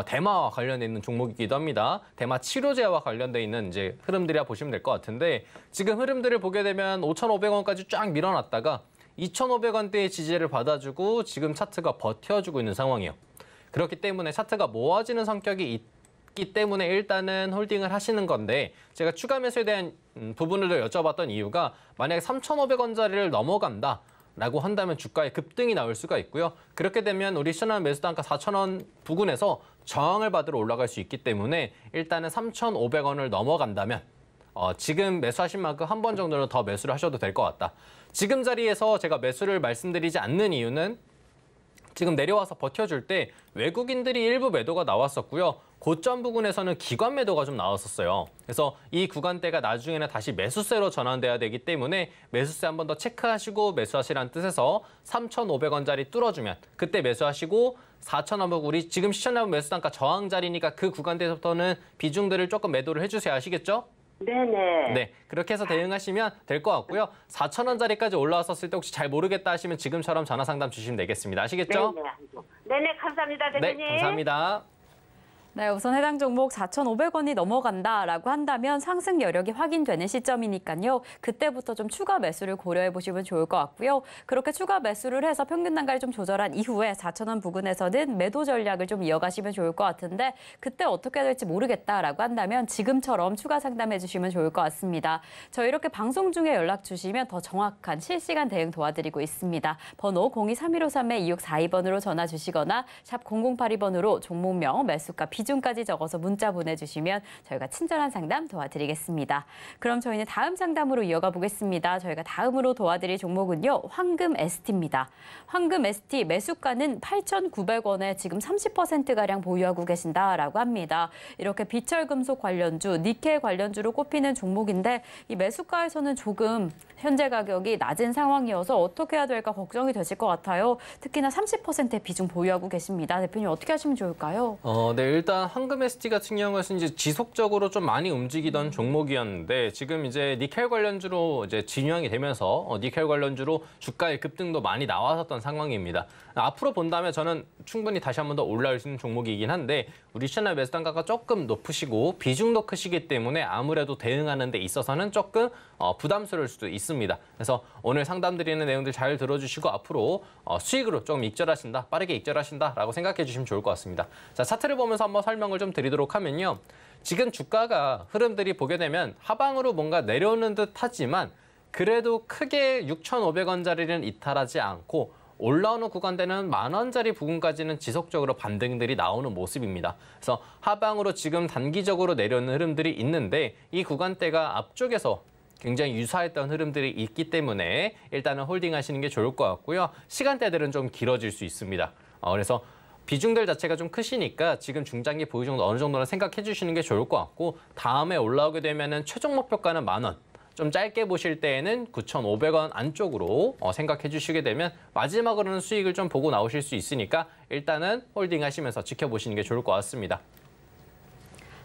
대마와 관련돼 있는 종목이기도 합니다. 대마 치료제와 관련돼 있는 이제 흐름들이라 보시면 될 것 같은데 지금 흐름들을 보게 되면 5,500원까지 쫙 밀어놨다가 2,500원대의 지지를 받아주고 지금 차트가 버텨주고 있는 상황이에요. 그렇기 때문에 차트가 모아지는 성격이 있기 때문에 일단은 홀딩을 하시는 건데 제가 추가 매수에 대한 부분을 여쭤봤던 이유가 만약에 3,500원짜리를 넘어간다라고 한다면 주가에 급등이 나올 수가 있고요. 그렇게 되면 우리 시장 매수 단가 4,000원 부근에서 저항을 받으러 올라갈 수 있기 때문에 일단은 3,500원을 넘어간다면 지금 매수하신 만큼 한 번 정도는 더 매수를 하셔도 될 것 같다. 지금 자리에서 제가 매수를 말씀드리지 않는 이유는 지금 내려와서 버텨줄 때 외국인들이 일부 매도가 나왔었고요. 고점 부근에서는 기관 매도가 좀 나왔었어요. 그래서 이 구간대가 나중에는 다시 매수세로 전환돼야 되기 때문에 매수세 한 번 더 체크하시고 매수하시라는 뜻에서 3,500원짜리 뚫어주면 그때 매수하시고 4,000원 우리 지금 시청자분 매수 단가 저항 자리니까 그 구간대에서부터는 비중들을 조금 매도를 해주세요. 아시겠죠? 네네. 네, 그렇게 해서 대응하시면 될 것 같고요. 4,000원짜리까지 올라왔었을 때 혹시 잘 모르겠다 하시면 지금처럼 전화 상담 주시면 되겠습니다. 아시겠죠? 네네. 네네, 감사합니다, 대표님. 네, 감사합니다. 네, 우선 해당 종목 4,500원이 넘어간다라고 한다면 상승 여력이 확인되는 시점이니까요. 그때부터 좀 추가 매수를 고려해 보시면 좋을 것 같고요. 그렇게 추가 매수를 해서 평균 단가를 좀 조절한 이후에 4,000원 부근에서는 매도 전략을 좀 이어가시면 좋을 것 같은데 그때 어떻게 될지 모르겠다라고 한다면 지금처럼 추가 상담해 주시면 좋을 것 같습니다. 저희 이렇게 방송 중에 연락 주시면 더 정확한 실시간 대응 도와드리고 있습니다. 번호 023153-2642번으로 전화 주시거나 샵 0082번으로 종목명, 매수가, 비중까지 적어서 문자 보내주시면 저희가 친절한 상담 도와드리겠습니다. 그럼 저희는 다음 상담으로 이어가 보겠습니다. 저희가 다음으로 도와드릴 종목은요. 황금 ST입니다. 황금 ST 매수가는 8,900원에 지금 30%가량 보유하고 계신다라고 합니다. 이렇게 비철금속 관련주, 니켈 관련주로 꼽히는 종목인데 이 매수가에서는 조금 현재 가격이 낮은 상황이어서 어떻게 해야 될까 걱정이 되실 것 같아요. 특히나 30%의 비중 보유하고 계십니다. 대표님 어떻게 하시면 좋을까요? 네, 일단 황금 ST 같은 경우는 이제 지속적으로 좀 많이 움직이던 종목이었는데 지금 이제 니켈 관련주로 이제 진영이 되면서 니켈 관련주로 주가의 급등도 많이 나왔었던 상황입니다. 앞으로 본다면 저는 충분히 다시 한 번 더 올라올 수 있는 종목이긴 한데 우리 시장 매수 단가가 조금 높으시고 비중도 크시기 때문에 아무래도 대응하는 데 있어서는 조금 부담스러울 수도 있습니다. 그래서 오늘 상담 드리는 내용들 잘 들어주시고 앞으로 수익으로 좀 익절하신다, 빠르게 익절하신다라고 생각해 주시면 좋을 것 같습니다. 자, 차트를 보면서 한번 설명을 좀 드리도록 하면요. 지금 주가가 흐름들이 보게 되면 하방으로 뭔가 내려오는 듯 하지만 그래도 크게 6,500원짜리는 이탈하지 않고 올라오는 구간대는 10,000원짜리 부분까지는 지속적으로 반등들이 나오는 모습입니다. 그래서 하방으로 지금 단기적으로 내려오는 흐름들이 있는데 이 구간대가 앞쪽에서 굉장히 유사했던 흐름들이 있기 때문에 일단은 홀딩 하시는 게 좋을 것 같고요. 시간대들은 좀 길어질 수 있습니다. 그래서 비중들 자체가 좀 크시니까 지금 중장기 보유 정도 어느 정도는 생각해 주시는 게 좋을 것 같고 다음에 올라오게 되면은 최종 목표가는 10,000원. 좀 짧게 보실 때에는 9,500원 안쪽으로 생각해 주시게 되면 마지막으로는 수익을 좀 보고 나오실 수 있으니까 일단은 홀딩 하시면서 지켜보시는 게 좋을 것 같습니다.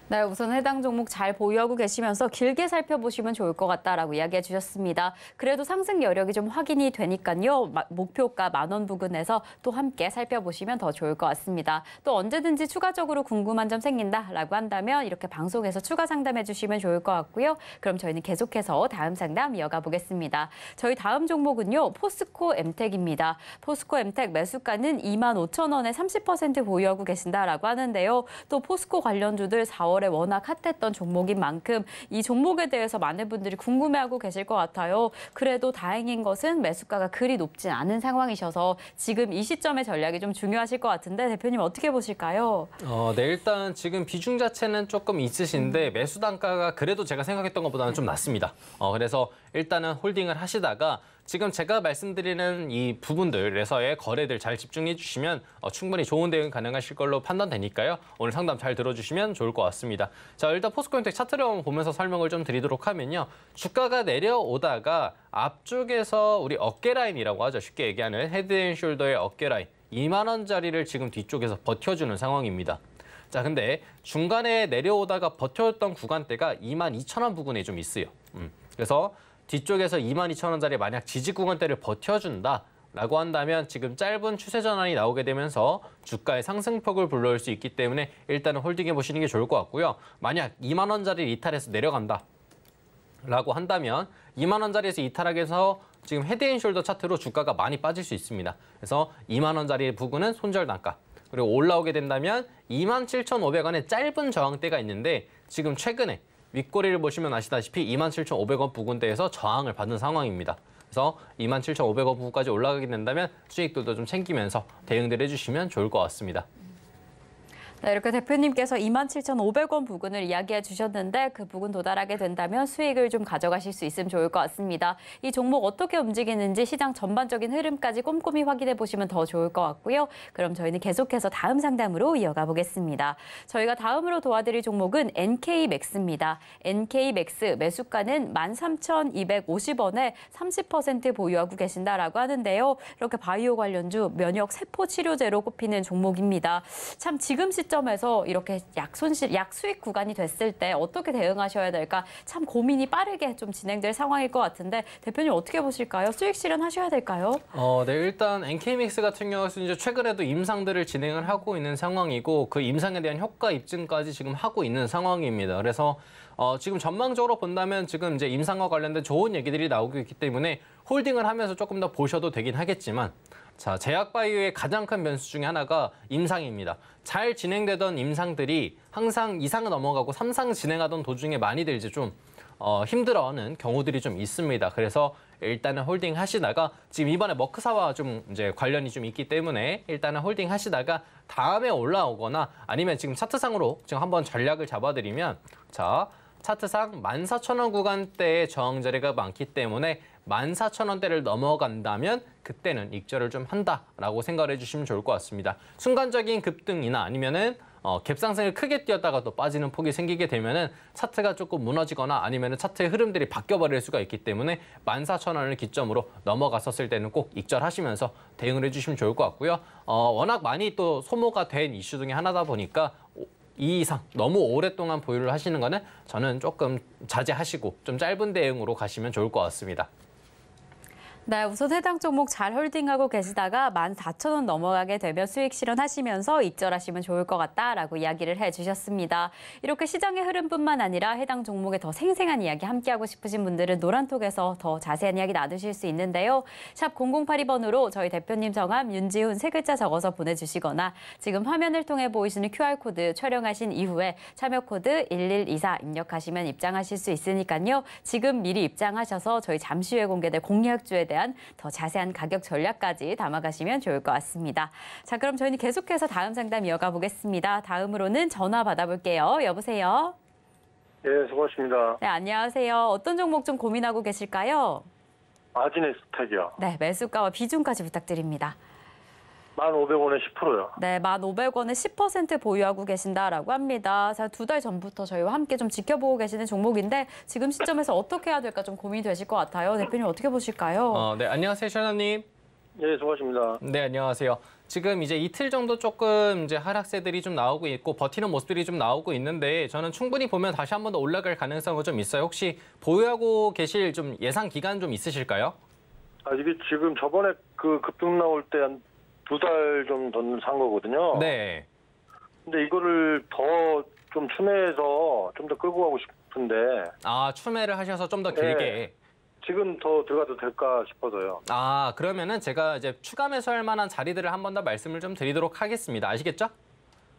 네, 우선 해당 종목 잘 보유하고 계시면서 길게 살펴보시면 좋을 것 같다라고 이야기해 주셨습니다. 그래도 상승 여력이 좀 확인이 되니까요. 목표가 10,000원 부근에서 또 함께 살펴보시면 더 좋을 것 같습니다. 또 언제든지 추가적으로 궁금한 점 생긴다라고 한다면 이렇게 방송에서 추가 상담해 주시면 좋을 것 같고요. 그럼 저희는 계속해서 다음 상담 이어가 보겠습니다. 저희 다음 종목은요. 포스코 엠텍입니다. 포스코 엠텍 매수가는 25,000원에 30% 보유하고 계신다라고 하는데요. 또 포스코 관련주들 4월에 워낙 핫했던 종목인 만큼 이 종목에 대해서 많은 분들이 궁금해하고 계실 것 같아요. 그래도 다행인 것은 매수가가 그리 높진 않은 상황이셔서 지금 이 시점의 전략이 좀 중요하실 것 같은데 대표님 어떻게 보실까요? 네, 일단 지금 비중 자체는 조금 있으신데 매수 단가가 그래도 제가 생각했던 것보다는 좀 낮습니다. 그래서 일단은 홀딩을 하시다가 지금 제가 말씀드리는 이 부분들에서의 거래들 잘 집중해 주시면 충분히 좋은 대응 가능하실 걸로 판단되니까요. 오늘 상담 잘 들어주시면 좋을 것 같습니다. 자, 일단 포스코엔텍 차트를 한번 보면서 설명을 좀 드리도록 하면요. 주가가 내려오다가 앞쪽에서 우리 어깨 라인이라고 하죠. 쉽게 얘기하는 헤드 앤 숄더의 어깨 라인. 2만 원짜리를 지금 뒤쪽에서 버텨주는 상황입니다. 자, 근데 중간에 내려오다가 버텨줬던 구간대가 22,000원 부근에 좀 있어요. 그래서 뒤쪽에서 22,000원짜리 만약 지지 구간대를 버텨준다라고 한다면 지금 짧은 추세 전환이 나오게 되면서 주가의 상승폭을 불러올 수 있기 때문에 일단은 홀딩해 보시는 게 좋을 것 같고요. 만약 2만 원짜리 이탈해서 내려간다라고 한다면 2만 원짜리에서 이탈하게 해서 지금 헤드앤숄더 차트로 주가가 많이 빠질 수 있습니다. 그래서 2만 원짜리 부근은 손절 단가. 그리고 올라오게 된다면 27,500원의 짧은 저항대가 있는데 지금 최근에 윗꼬리를 보시면 아시다시피 27,500원 부근대에서 저항을 받는 상황입니다. 그래서 27,500원 부근까지 올라가게 된다면 수익들도 좀 챙기면서 대응들 해주시면 좋을 것 같습니다. 네, 이렇게 대표님께서 27,500원 부근을 이야기해 주셨는데 그 부근 도달하게 된다면 수익을 좀 가져가실 수 있으면 좋을 것 같습니다. 이 종목 어떻게 움직이는지 시장 전반적인 흐름까지 꼼꼼히 확인해 보시면 더 좋을 것 같고요. 그럼 저희는 계속해서 다음 상담으로 이어가 보겠습니다. 저희가 다음으로 도와드릴 종목은 NK맥스입니다. NK맥스 매수가는 13,250원에 30% 보유하고 계신다라고 하는데요. 이렇게 바이오 관련주 면역 세포 치료제로 꼽히는 종목입니다. 참 지금 시점에서 이렇게 약 수익 구간이 됐을 때 어떻게 대응하셔야 될까 참 고민이 빠르게 좀 진행될 상황일 것 같은데 대표님 어떻게 보실까요? 수익 실현하셔야 될까요? 네, 일단 NK맥스 같은 경우는 이제 최근에도 임상들을 진행을 하고 있는 상황이고 그 임상에 대한 효과 입증까지 지금 하고 있는 상황입니다. 그래서 지금 전망적으로 본다면 지금 이제 임상과 관련된 좋은 얘기들이 나오고 있기 때문에 홀딩을 하면서 조금 더 보셔도 되긴 하겠지만 자, 제약바이오의 가장 큰 변수 중에 하나가 임상입니다. 잘 진행되던 임상들이 항상 2상을 넘어가고 3상 진행하던 도중에 많이들 이제 좀 힘들어하는 경우들이 좀 있습니다. 그래서 일단은 홀딩 하시다가 지금 이번에 머크사와 좀 이제 관련이 좀 있기 때문에 일단은 홀딩 하시다가 다음에 올라오거나 아니면 지금 차트상으로 지금 한번 전략을 잡아드리면 자, 차트상 14,000원 구간대의 저항 자리가 많기 때문에 14,000원대를 넘어간다면 그때는 익절을 좀 한다라고 생각을 해주시면 좋을 것 같습니다. 순간적인 급등이나 아니면은 갭상승을 크게 뛰었다가 또 빠지는 폭이 생기게 되면은 차트가 조금 무너지거나 아니면은 차트의 흐름들이 바뀌어버릴 수가 있기 때문에 14,000원을 기점으로 넘어갔었을 때는 꼭 익절하시면서 대응을 해주시면 좋을 것 같고요. 워낙 많이 또 소모가 된 이슈 중에 하나다 보니까 이 이상 너무 오랫동안 보유를 하시는 거는 저는 조금 자제하시고 좀 짧은 대응으로 가시면 좋을 것 같습니다. 네, 우선 해당 종목 잘 홀딩하고 계시다가 14,000원 넘어가게 되면 수익 실현하시면서 익절하시면 좋을 것 같다라고 이야기를 해주셨습니다. 이렇게 시장의 흐름뿐만 아니라 해당 종목의 더 생생한 이야기 함께하고 싶으신 분들은 노란톡에서 더 자세한 이야기 나누실 수 있는데요. 샵 0082번으로 저희 대표님 성함 윤지훈 세 글자 적어서 보내주시거나 지금 화면을 통해 보이시는 QR코드 촬영하신 이후에 참여 코드 1124 입력하시면 입장하실 수 있으니까요. 지금 미리 입장하셔서 저희 잠시 후에 공개될 공략주에 대한 더 자세한 가격 전략까지 담아가시면 좋을 것 같습니다. 자, 그럼 저희는 계속해서 다음 상담 이어가 보겠습니다. 다음으로는 전화 받아볼게요. 여보세요? 네, 수고하십니다. 네, 안녕하세요. 어떤 종목 좀 고민하고 계실까요? 아지네스텍이요. 네, 매수가와 비중까지 부탁드립니다. 1,500원에 10%요. 네, 1,500원에 10% 보유하고 계신다라고 합니다. 자, 2달 전부터 저희와 함께 좀 지켜보고 계시는 종목인데 지금 시점에서 어떻게 해야 될까 좀 고민이 되실 것 같아요. 대표님 어떻게 보실까요? 네, 안녕하세요, 셔나님. 네, 수고하십니다. 네, 안녕하세요. 지금 이제 이틀 정도 조금 이제 하락세들이 좀 나오고 있고 버티는 모습들이 좀 나오고 있는데 저는 충분히 보면 다시 한 번 더 올라갈 가능성은 좀 있어요. 혹시 보유하고 계실 좀 예상 기간 좀 있으실까요? 이게 지금 저번에 그 급등 나올 때 한 2달 좀 전 산 거거든요. 네. 근데 이거를 더 좀 추매해서 좀 더 끌고 가고 싶은데. 추매를 하셔서 좀 더 길게. 네. 지금 더 들어가도 될까 싶어서요. 그러면은 제가 이제 추가 매수할 만한 자리들을 한 번 더 말씀을 좀 드리도록 하겠습니다. 아시겠죠?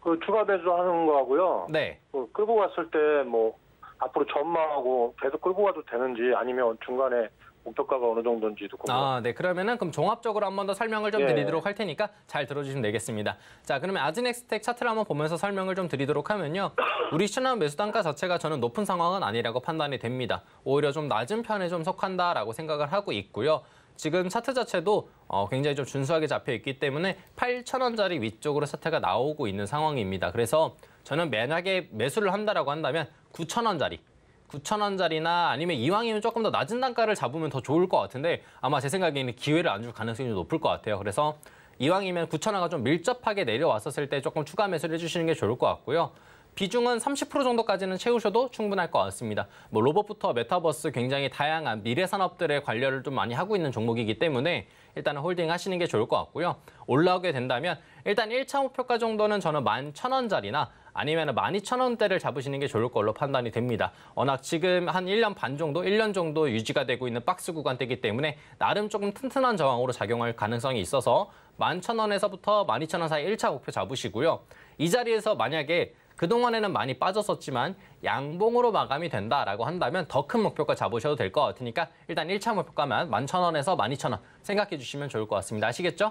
그 추가 매수하는 거하고요. 네. 끌고 갔을 때 뭐 앞으로 전망하고 계속 끌고 가도 되는지 아니면 중간에 목표가가 어느 정도인지도 궁금합니다. 네. 그럼 종합적으로 한 번 더 설명을 좀 드리도록 할 테니까 잘 들어주시면 되겠습니다. 자, 그러면 아지넥스텍 차트를 한번 보면서 설명을 좀 드리도록 하면요. 우리 시장 매수 단가 자체가 저는 높은 상황은 아니라고 판단이 됩니다. 오히려 좀 낮은 편에 좀 속한다라고 생각을 하고 있고요. 지금 차트 자체도 굉장히 좀 준수하게 잡혀 있기 때문에 8,000원짜리 위쪽으로 차트가 나오고 있는 상황입니다. 그래서 저는 만약에 매수를 한다라고 한다면 9,000원짜리나 아니면 이왕이면 조금 더 낮은 단가를 잡으면 더 좋을 것 같은데 아마 제 생각에는 기회를 안 줄 가능성이 높을 것 같아요. 그래서 이왕이면 9,000원가 좀 밀접하게 내려왔었을 때 조금 추가 매수를 해주시는 게 좋을 것 같고요. 비중은 30% 정도까지는 채우셔도 충분할 것 같습니다. 뭐 로봇부터 메타버스 굉장히 다양한 미래 산업들의 관련을 좀 많이 하고 있는 종목이기 때문에 일단은 홀딩 하시는 게 좋을 것 같고요. 올라오게 된다면 일단 1차 목표가 정도는 저는 11,000원짜리나 아니면 12,000원대를 잡으시는 게 좋을 걸로 판단이 됩니다. 워낙 지금 한 1년 반 정도, 1년 정도 유지가 되고 있는 박스 구간대이기 때문에 나름 조금 튼튼한 저항으로 작용할 가능성이 있어서 11,000원에서부터 12,000원 사이 1차 목표 잡으시고요. 이 자리에서 만약에 그동안에는 많이 빠졌었지만 양봉으로 마감이 된다라고 한다면 더 큰 목표가 잡으셔도 될 것 같으니까 일단 1차 목표가만 11,000원에서 12,000원 생각해 주시면 좋을 것 같습니다. 아시겠죠?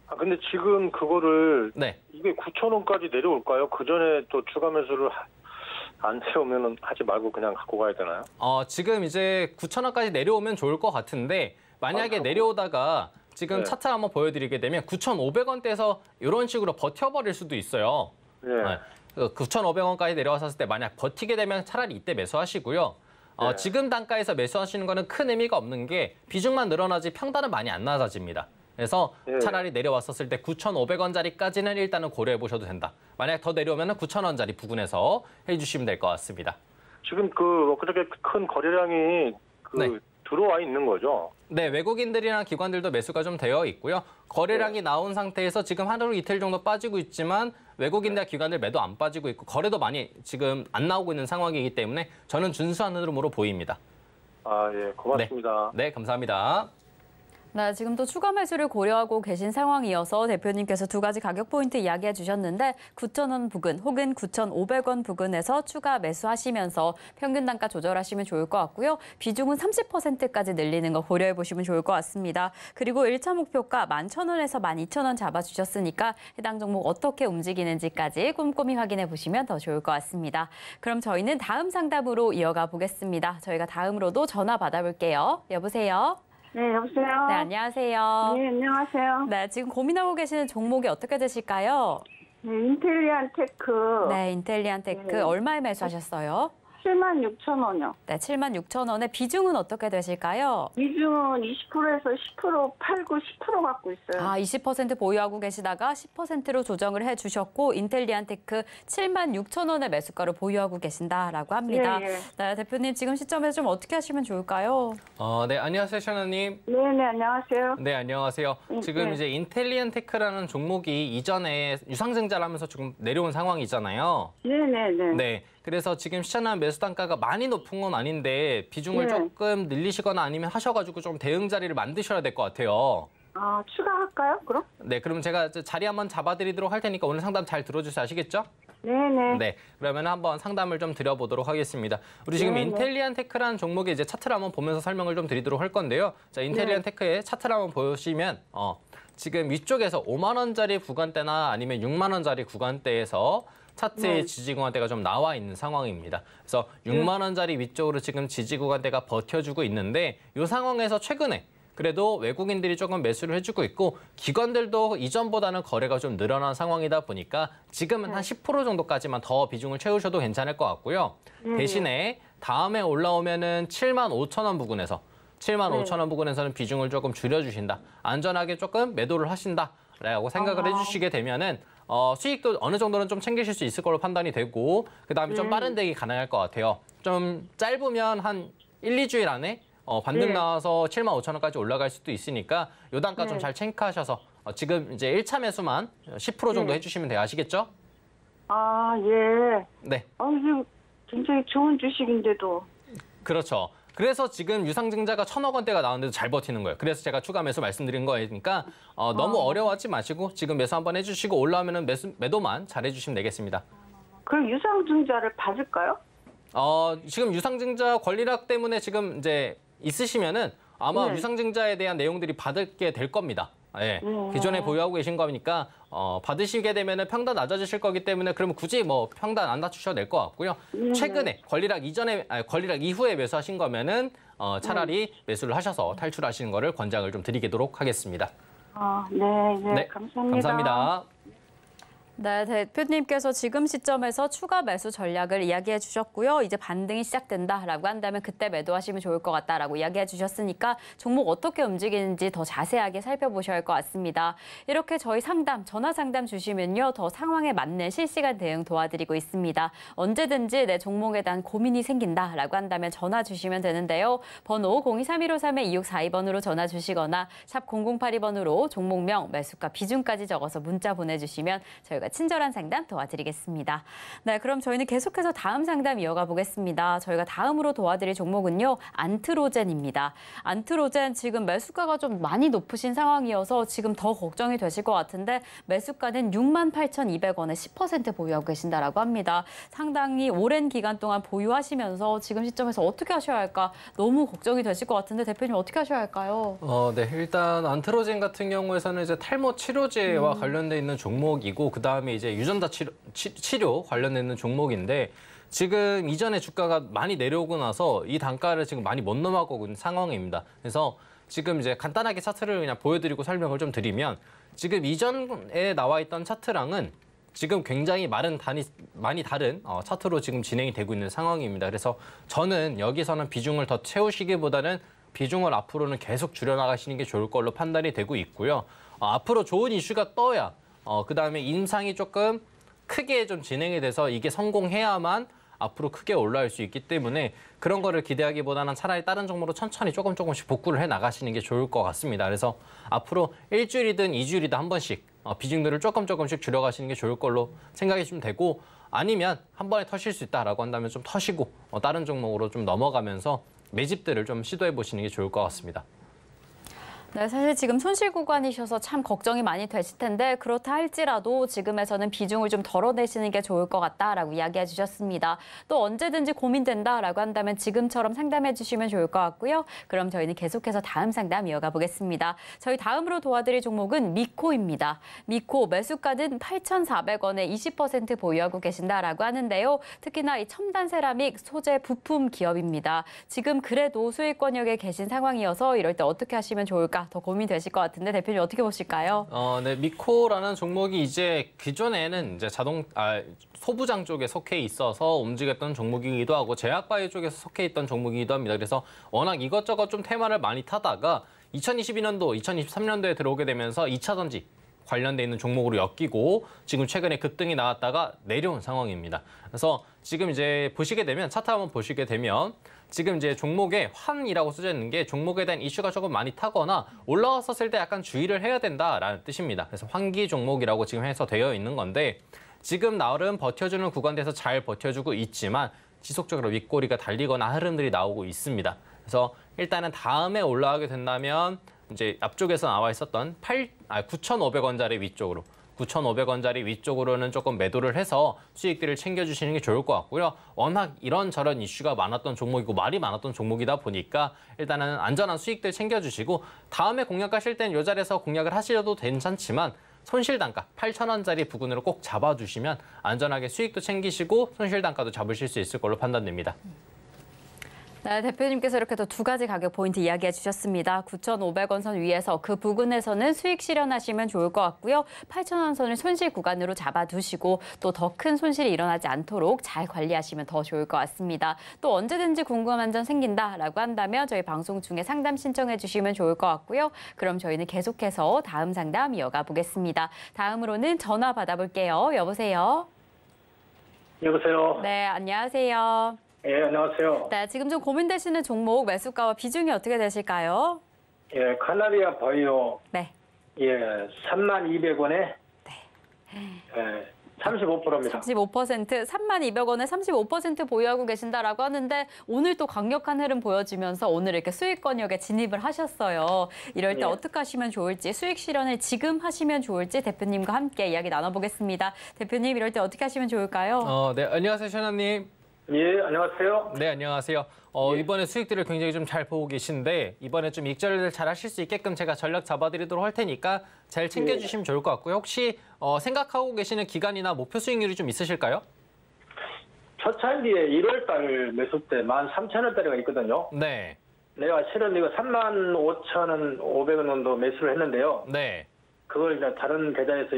아, 근데 지금 그거를 네. 이게 9,000원까지 내려올까요? 그 전에 또 추가 매수를 안 세우면 하지 말고 그냥 갖고 가야 되나요? 지금 이제 9,000원까지 내려오면 좋을 것 같은데 만약에 내려오다가 지금 네. 차트를 한번 보여드리게 되면 9,500원대에서 이런 식으로 버텨버릴 수도 있어요. 네. 9,500원까지 내려왔을 때 만약 버티게 되면 차라리 이때 매수하시고요. 네. 지금 단가에서 매수하시는 거는 큰 의미가 없는 게 비중만 늘어나지 평단은 많이 안 낮아집니다. 그래서 네. 차라리 내려왔었을 때 9,500원짜리까지는 일단은 고려해 보셔도 된다. 만약 더 내려오면 9,000원짜리 부근에서 해주시면 될 것 같습니다. 지금 그렇게 큰 거래량이 네. 들어와 있는 거죠? 네, 외국인들이나 기관들도 매수가 좀 되어 있고요. 거래량이 나온 상태에서 지금 하루 이틀 정도 빠지고 있지만 외국인들 기관들 매도 안 빠지고 있고 거래도 많이 지금 안 나오고 있는 상황이기 때문에 저는 준수한 흐름으로 보입니다. 아, 예, 고맙습니다. 네, 감사합니다. 네, 지금 또 추가 매수를 고려하고 계신 상황이어서 대표님께서 두 가지 가격 포인트 이야기해 주셨는데 9,000원 부근 혹은 9,500원 부근에서 추가 매수하시면서 평균 단가 조절하시면 좋을 것 같고요. 비중은 30%까지 늘리는 거 고려해 보시면 좋을 것 같습니다. 그리고 1차 목표가 11,000원에서 12,000원 잡아주셨으니까 해당 종목 어떻게 움직이는지까지 꼼꼼히 확인해 보시면 더 좋을 것 같습니다. 그럼 저희는 다음 상담으로 이어가 보겠습니다. 저희가 다음으로도 전화 받아볼게요. 여보세요? 네, 여보세요? 네, 안녕하세요. 네, 안녕하세요. 네, 지금 고민하고 계시는 종목이 어떻게 되실까요? 네, 인텔리안 테크. 네, 인텔리안 테크 네. 얼마에 매수하셨어요? 76,000원이요. 네, 76,000원에 비중은 어떻게 되실까요? 비중은 20%에서 10% 팔고 10% 갖고 있어요. 20% 보유하고 계시다가 10%로 조정을 해주셨고 인텔리안 테크 76,000원의 매수가로 보유하고 계신다라고 합니다. 예, 예. 네, 대표님 지금 시점에서 좀 어떻게 하시면 좋을까요? 네, 안녕하세요, 셔나님. 네, 안녕하세요. 네, 안녕하세요. 지금 네. 이제 인텔리안 테크라는 종목이 이전에 유상증자를 하면서 조금 내려온 상황이잖아요. 네. 네, 그래서 지금 시장한 매수 단가가 많이 높은 건 아닌데 비중을 네. 조금 늘리시거나 아니면 하셔가지고 좀 대응 자리를 만드셔야 될 것 같아요. 아, 추가할까요, 그럼? 네, 그럼 제가 자리 한번 잡아드리도록 할 테니까 오늘 상담 잘 들어주세요. 아시겠죠? 네네. 네, 그러면 한번 상담을 좀 드려보도록 하겠습니다. 우리 지금 네, 네. 인텔리안 테크라는 종목의 이제 차트를 한번 보면서 설명을 좀 드리도록 할 건데요. 자, 인텔리안 테크의 차트를 한번 보시면 지금 위쪽에서 5만 원짜리 구간대나 아니면 6만 원짜리 구간대에서 차트의 지지 구간대가 좀 나와 있는 상황입니다. 그래서 6만 원짜리 위쪽으로 지금 지지 구간대가 버텨주고 있는데 이 상황에서 최근에 그래도 외국인들이 조금 매수를 해주고 있고 기관들도 이전보다는 거래가 좀 늘어난 상황이다 보니까 지금은 한 10% 정도까지만 더 비중을 채우셔도 괜찮을 것 같고요. 대신에 다음에 올라오면은 75,000원 부근에서 75,000원 부근에서는 비중을 조금 줄여주신다. 안전하게 조금 매도를 하신다라고 생각을 해주시게 되면은 수익도 어느 정도는 좀 챙기실 수 있을 걸로 판단이 되고 그다음에 좀 빠른 대응이 가능할 것 같아요. 좀 짧으면 한 1, 2주일 안에 반등 나와서 75,000원까지 올라갈 수도 있으니까 요 단가 좀 잘 체크하셔서 지금 이제 1차 매수만 10% 정도 해주시면 돼요. 아시겠죠? 아, 예. 네. 이게 굉장히 좋은 주식인데도. 그렇죠. 그래서 지금 유상증자가 1,000억 원대가 나왔는데도 잘 버티는 거예요. 그래서 제가 추가 매수 말씀드린 거니까 너무 어려워하지 마시고 지금 매수 한번 해주시고 올라오면 매도만 잘 해주시면 되겠습니다. 그럼 유상증자를 받을까요? 지금 유상증자 권리락 때문에 지금 이제 있으시면은 아마 네. 유상증자에 대한 내용들이 받게 될 겁니다. 예. 기존에 보유하고 계신 거니까 받으시게 되면은 평단 낮아지실 거기 때문에 그러면 굳이 뭐 평단 안 낮추셔도 될 것 같고요. 최근에 권리락 이전에 권리락 이후에 매수하신 거면은 차라리 매수를 하셔서 탈출하시는 거를 권장을 좀 드리도록 하겠습니다. 네, 네, 감사합니다. 감사합니다. 네, 대표님께서 지금 시점에서 추가 매수 전략을 이야기해 주셨고요. 이제 반등이 시작된다라고 한다면 그때 매도하시면 좋을 것 같다라고 이야기해 주셨으니까 종목 어떻게 움직이는지 더 자세하게 살펴보셔야 할 것 같습니다. 이렇게 저희 상담, 전화 상담 주시면요. 더 상황에 맞는 실시간 대응 도와드리고 있습니다. 언제든지 내 종목에 대한 고민이 생긴다라고 한다면 전화 주시면 되는데요. 번호 023153-2642번으로 전화 주시거나 샵 0082번으로 종목명, 매수가, 비중까지 적어서 문자 보내주시면 저희가 친절한 상담 도와드리겠습니다. 네, 그럼 저희는 계속해서 다음 상담 이어가 보겠습니다. 저희가 다음으로 도와드릴 종목은요. 안트로젠입니다. 안트로젠 지금 매수가가 좀 많이 높으신 상황이어서 지금 더 걱정이 되실 것 같은데 매수가는 68,200원에 10% 보유하고 계신다라고 합니다. 상당히 오랜 기간 동안 보유하시면서 지금 시점에서 어떻게 하셔야 할까 너무 걱정이 되실 것 같은데 대표님 어떻게 하셔야 할까요? 네, 일단 안트로젠 같은 경우에서는 이제 탈모 치료제와 관련돼 있는 종목이고 그다음에 이제 유전자 치료 관련돼 있는 종목인데 지금 이전에 주가가 많이 내려오고 나서 이 단가를 지금 많이 못 넘어가고 있는 상황입니다. 그래서 지금 이제 간단하게 차트를 그냥 보여드리고 설명을 좀 드리면 지금 이전에 나와 있던 차트랑은 지금 굉장히 많이 다른 차트로 지금 진행이 되고 있는 상황입니다. 그래서 저는 여기서는 비중을 더 채우시기보다는 비중을 앞으로는 계속 줄여나가시는 게 좋을 걸로 판단이 되고 있고요. 앞으로 좋은 이슈가 떠야 그다음에 인상이 조금 크게 좀 진행이 돼서 이게 성공해야만 앞으로 크게 올라올 수 있기 때문에 그런 거를 기대하기보다는 차라리 다른 종목으로 천천히 조금씩 복구를 해 나가시는 게 좋을 것 같습니다. 그래서 앞으로 일주일이든 2주일이든 한 번씩 비중들을 조금씩 줄여가시는 게 좋을 걸로 생각해 주시면 되고 아니면 한 번에 터실 수 있다라고 한다면 좀 터시고 다른 종목으로 좀 넘어가면서 매집들을 좀 시도해 보시는 게 좋을 것 같습니다. 네, 사실 지금 손실 구간이셔서 참 걱정이 많이 되실 텐데 그렇다 할지라도 지금에서는 비중을 좀 덜어내시는 게 좋을 것 같다라고 이야기해 주셨습니다. 또 언제든지 고민된다라고 한다면 지금처럼 상담해 주시면 좋을 것 같고요. 그럼 저희는 계속해서 다음 상담 이어가 보겠습니다. 저희 다음으로 도와드릴 종목은 미코입니다. 미코 매수가는 8,400원에 20% 보유하고 계신다라고 하는데요. 특히나 이 첨단 세라믹 소재 부품 기업입니다. 지금 그래도 수익권역에 계신 상황이어서 이럴 때 어떻게 하시면 좋을까? 더 고민되실 것 같은데 대표님 어떻게 보실까요? 네, 미코라는 종목이 이제 기존에는 이제 소부장 쪽에 속해 있어서 움직였던 종목이기도 하고 제약바이오 쪽에서 속해 있던 종목이기도 합니다. 그래서 워낙 이것저것 좀 테마를 많이 타다가 2022년도, 2023년도에 들어오게 되면서 2차 전지 관련돼 있는 종목으로 엮이고 지금 최근에 급등이 나왔다가 내려온 상황입니다. 그래서 지금 이제 보시게 되면 차트 한번 보시게 되면 지금 이제 종목에 환이라고 써져 있는 게 종목에 대한 이슈가 조금 많이 타거나 올라왔었을 때 약간 주의를 해야 된다라는 뜻입니다. 그래서 환기 종목이라고 지금 해서 되어 있는 건데 지금 나름 버텨주는 구간에서 잘 버텨주고 있지만 지속적으로 윗꼬리가 달리거나 흐름들이 나오고 있습니다. 그래서 일단은 다음에 올라가게 된다면 이제 앞쪽에서 나와 있었던 9,500원짜리 위쪽으로 9,500원짜리 위쪽으로는 조금 매도를 해서 수익들을 챙겨주시는 게 좋을 것 같고요. 워낙 이런저런 이슈가 많았던 종목이고 말이 많았던 종목이다 보니까 일단은 안전한 수익들 챙겨주시고 다음에 공략하실 땐 이 자리에서 공략을 하셔도 괜찮지만 손실 단가 8,000원짜리 부근으로 꼭 잡아주시면 안전하게 수익도 챙기시고 손실 단가도 잡으실 수 있을 걸로 판단됩니다. 네, 대표님께서 이렇게 또 두 가지 가격 포인트 이야기해 주셨습니다. 9,500원 선 위에서 그 부근에서는 수익 실현하시면 좋을 것 같고요. 8,000원 선을 손실 구간으로 잡아두시고 또 더 큰 손실이 일어나지 않도록 잘 관리하시면 더 좋을 것 같습니다. 또 언제든지 궁금한 점 생긴다라고 한다면 저희 방송 중에 상담 신청해 주시면 좋을 것 같고요. 그럼 저희는 계속해서 다음 상담 이어가 보겠습니다. 다음으로는 전화 받아볼게요. 여보세요? 여보세요? 네, 안녕하세요. 예, 안녕하세요. 네, 지금 좀 고민되시는 종목 매수가와 비중이 어떻게 되실까요? 예, 카나리아 바이오. 네. 예, 32,200원에. 예, 35%입니다. 35%, 32,200원에 35% 보유하고 계신다라고 하는데 오늘 또 강력한 흐름 보여지면서 오늘 이렇게 수익권역에 진입을 하셨어요. 이럴 때 예. 어떻게 하시면 좋을지, 수익 실현을 지금 하시면 좋을지 대표님과 함께 이야기 나눠보겠습니다. 대표님, 이럴 때 어떻게 하시면 좋을까요? 네, 안녕하세요, 셔나님. 예, 안녕하세요. 네, 안녕하세요. 이번에 수익들을 굉장히 좀 잘 보고 계신데 이번에 좀 익절을 잘 하실 수 있게끔 제가 전략 잡아드리도록 할 테니까 잘 챙겨주시면 좋을 것 같고요. 혹시 생각하고 계시는 기간이나 목표 수익률이 좀 있으실까요? 첫 차기에 1월 달 매수 때 13,000원짜리가 있거든요. 네. 내가 실은 이거 35,500원 정도 매수를 했는데요. 네. 그걸 이제 다른 계좌에서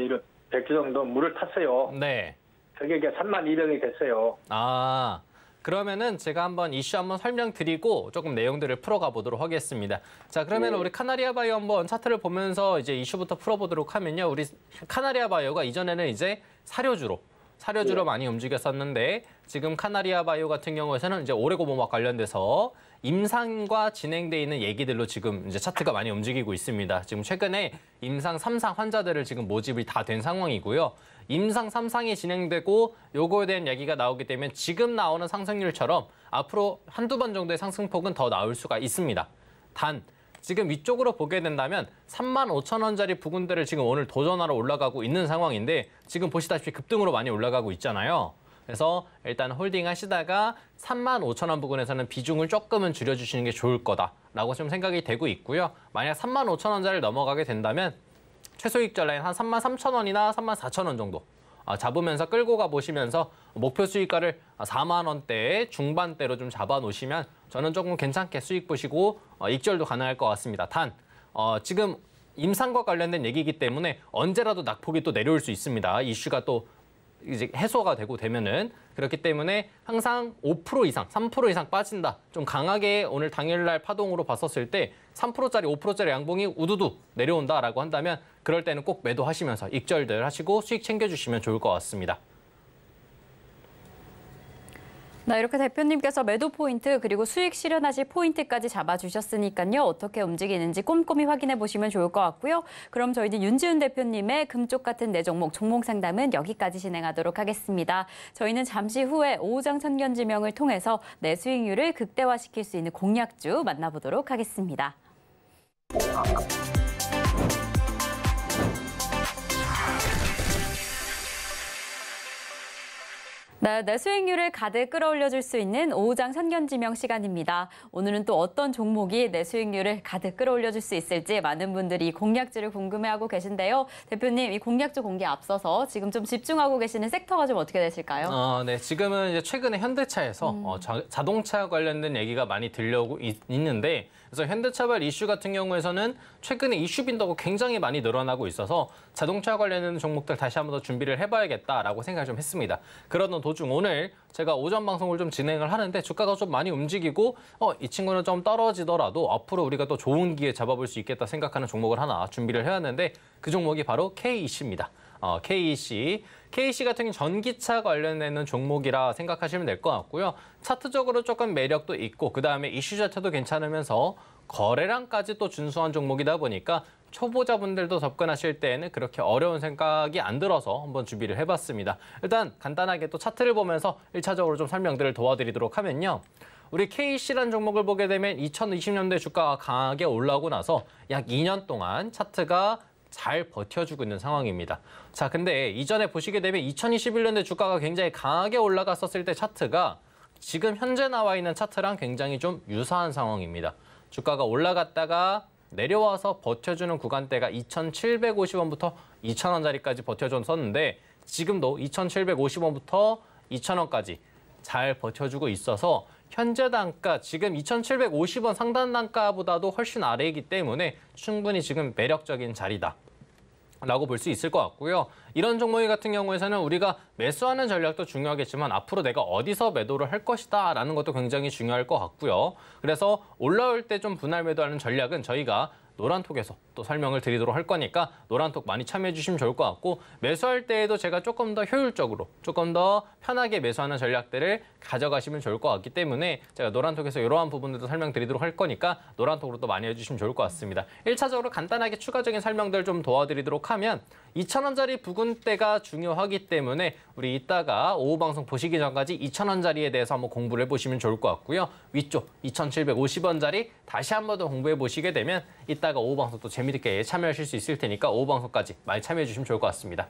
100주 정도 물을 탔어요. 네. 그게 3200이 됐어요. 아, 그러면은 제가 한번 이슈 한번 설명드리고 조금 내용들을 풀어가 보도록 하겠습니다. 자, 그러면 네. 우리 카나리아 바이오 한번 차트를 보면서 이제 이슈부터 풀어보도록 하면요. 우리 카나리아 바이오가 이전에는 이제 사료주로 네. 많이 움직였었는데 지금 카나리아 바이오 같은 경우에는 이제 오레고모막 관련돼서 임상과 진행돼 있는 얘기들로 지금 이제 차트가 많이 움직이고 있습니다. 지금 최근에 임상 3상 환자들을 지금 모집이 다 된 상황이고요. 임상 3상이 진행되고 요거에 대한 얘기가 나오기 때문에 지금 나오는 상승률처럼 앞으로 한두 번 정도의 상승폭은 더 나올 수가 있습니다. 단 지금 위쪽으로 보게 된다면 35,000원짜리 부근대를 지금 오늘 도전하러 올라가고 있는 상황인데 지금 보시다시피 급등으로 많이 올라가고 있잖아요. 그래서 일단 홀딩 하시다가 35,000원 부근에서는 비중을 조금은 줄여주시는 게 좋을 거다라고 좀 생각이 되고 있고요. 만약 35,000원짜리를 넘어가게 된다면 최소익절 라인 한 33,000원이나 34,000원 정도 잡으면서 끌고 가보시면서 목표 수익가를 4만 원대 중반대로 좀 잡아놓으시면 저는 조금 괜찮게 수익 보시고 익절도 가능할 것 같습니다. 단 지금 임상과 관련된 얘기이기 때문에 언제라도 낙폭이 또 내려올 수 있습니다. 이슈가 또 이제 해소가 되고 되면은 그렇기 때문에 항상 5% 이상, 3% 이상 빠진다. 좀 강하게 오늘 당일날 파동으로 봤었을 때 3%짜리, 5%짜리 양봉이 우두두 내려온다라고 한다면 그럴 때는 꼭 매도하시면서 익절들 하시고 수익 챙겨주시면 좋을 것 같습니다. 네, 이렇게 대표님께서 매도 포인트 그리고 수익 실현하실 포인트까지 잡아주셨으니까요. 어떻게 움직이는지 꼼꼼히 확인해 보시면 좋을 것 같고요. 그럼 저희는 윤지훈 대표님의 금쪽 같은 내 종목 상담은 여기까지 진행하도록 하겠습니다. 저희는 잠시 후에 오후장 선견지명을 통해서 내 수익률을 극대화시킬 수 있는 공략주 만나보도록 하겠습니다. 네, 내 수익률을 가득 끌어올려줄 수 있는 오후장 선견지명 시간입니다. 오늘은 또 어떤 종목이 내 수익률을 가득 끌어올려줄 수 있을지 많은 분들이 공략주를 궁금해하고 계신데요. 대표님, 이 공략주 공개 앞서서 지금 좀 집중하고 계시는 섹터가 좀 어떻게 되실까요? 네, 지금은 이제 최근에 현대차에서 자동차 관련된 얘기가 많이 들려오고 있는데 그래서 현대차발 이슈 같은 경우에서는 최근에 이슈 빈도가 굉장히 많이 늘어나고 있어서 자동차 관련된 종목들 다시 한번 더 준비를 해봐야겠다라고 생각을 좀 했습니다. 그러던 도중 오늘 제가 오전 방송을 좀 진행을 하는데 주가가 좀 많이 움직이고 이 친구는 좀 떨어지더라도 앞으로 우리가 또 좋은 기회 잡아볼 수 있겠다 생각하는 종목을 하나 준비를 해왔는데 그 종목이 바로 KEC입니다. KEC 같은 경우는 전기차 관련되는 종목이라 생각하시면 될 것 같고요. 차트적으로 조금 매력도 있고 그다음에 이슈 자체도 괜찮으면서 거래량까지 또 준수한 종목이다 보니까 초보자분들도 접근하실 때에는 그렇게 어려운 생각이 안 들어서 한번 준비를 해봤습니다. 일단 간단하게 또 차트를 보면서 1차적으로 좀 설명들을 도와드리도록 하면요. 우리 KEC라는 종목을 보게 되면 2020년도에 주가가 강하게 올라오고 나서 약 2년 동안 차트가 잘 버텨주고 있는 상황입니다. 자, 근데 이전에 보시게 되면 2021년도에 주가가 굉장히 강하게 올라갔었을 때 차트가 지금 현재 나와 있는 차트랑 굉장히 좀 유사한 상황입니다. 주가가 올라갔다가 내려와서 버텨주는 구간대가 2,750원부터 2,000원짜리까지 버텨줬었는데 지금도 2,750원부터 2,000원까지 잘 버텨주고 있어서 현재 단가 지금 2,750원 상단 단가보다도 훨씬 아래이기 때문에 충분히 지금 매력적인 자리다. 라고 볼 수 있을 것 같고요. 이런 종목 같은 경우에서는 우리가 매수하는 전략도 중요하겠지만 앞으로 내가 어디서 매도를 할 것이다 라는 것도 굉장히 중요할 것 같고요. 그래서 올라올 때 좀 분할 매도하는 전략은 저희가 노란톡에서 또 설명을 드리도록 할 거니까 노란톡 많이 참여해 주시면 좋을 것 같고 매수할 때에도 제가 조금 더 효율적으로 조금 더 편하게 매수하는 전략들을 가져가시면 좋을 것 같기 때문에 제가 노란톡에서 이러한 부분들도 설명드리도록 할 거니까 노란톡으로 또 많이 해주시면 좋을 것 같습니다. 1차적으로 간단하게 추가적인 설명들 좀 도와드리도록 하면 2,000원짜리 부근대가 중요하기 때문에 우리 이따가 오후 방송 보시기 전까지 2,000원짜리에 대해서 한번 공부를 해보시면 좋을 것 같고요. 위쪽 2,750원짜리 다시 한번 더 공부해 보시게 되면 이따가 오후 방송 또 재미있게 참여하실 수 있을 테니까 오후 방송까지 많이 참여해 주시면 좋을 것 같습니다.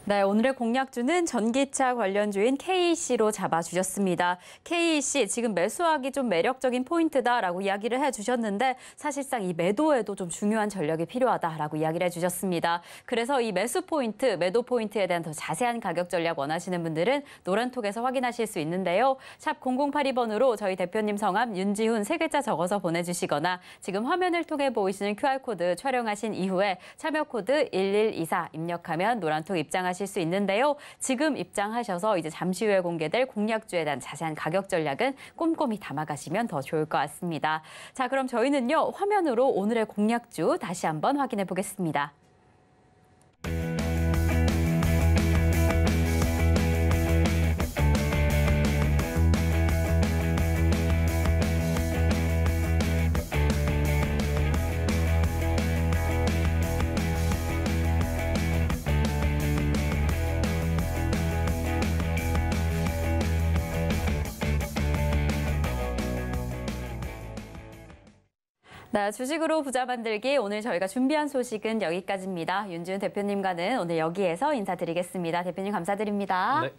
네, 오늘의 공략주는 전기차 관련주인 KEC로 잡아주셨습니다. KEC 지금 매수하기 좀 매력적인 포인트다라고 이야기를 해주셨는데 사실상 이 매도에도 좀 중요한 전략이 필요하다라고 이야기를 해주셨습니다. 그래서 이 매수 포인트, 매도 포인트에 대한 더 자세한 가격 전략 원하시는 분들은 노란톡에서 확인하실 수 있는데요. 샵 0082번으로 저희 대표님 성함 윤지훈 3글자 적어서 보내주시거나 지금 화면을 통해 보이시는 QR코드 촬영하신 이후에 참여 코드 1124 입력하면 노란톡 입장하실 수 있는데요. 지금 입장하셔서 이제 잠시 후에 공개될 공략주에 대한 자세한 가격 전략은 꼼꼼히 담아가시면 더 좋을 것 같습니다. 자, 그럼 저희는요, 화면으로 오늘의 공략주 다시 한번 확인해 보겠습니다. 네, 주식으로 부자 만들기 오늘 저희가 준비한 소식은 여기까지입니다. 윤지훈 대표님과는 오늘 여기에서 인사드리겠습니다. 대표님 감사드립니다. 네.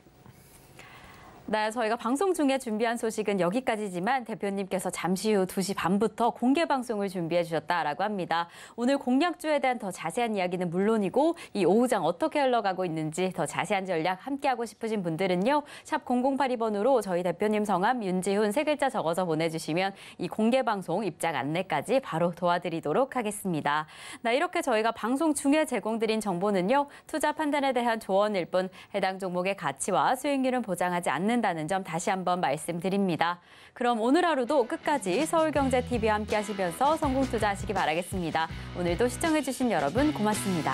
네, 저희가 방송 중에 준비한 소식은 여기까지지만 대표님께서 잠시 후 2시 반부터 공개 방송을 준비해 주셨다라고 합니다. 오늘 공략주에 대한 더 자세한 이야기는 물론이고 이 오후장 어떻게 흘러가고 있는지 더 자세한 전략 함께하고 싶으신 분들은요. 샵 0082번으로 저희 대표님 성함 윤지훈 3글자 적어서 보내주시면 이 공개 방송 입장 안내까지 바로 도와드리도록 하겠습니다. 네, 이렇게 저희가 방송 중에 제공드린 정보는요. 투자 판단에 대한 조언일 뿐 해당 종목의 가치와 수익률은 보장하지 않는다는 점 다시 한번 말씀드립니다. 그럼 오늘 하루도 끝까지 서울경제TV와 함께 하시면서 성공 투자하시기 바라겠습니다. 오늘도 시청해주신 여러분 고맙습니다.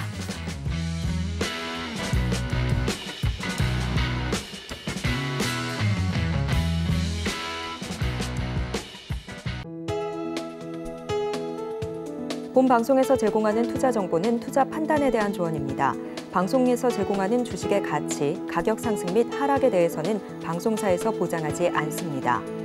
본 방송에서 제공하는 투자 정보는 투자 판단에 대한 조언입니다. 방송에서 제공하는 주식의 가치, 가격 상승 및 하락에 대해서는 방송사에서 보장하지 않습니다.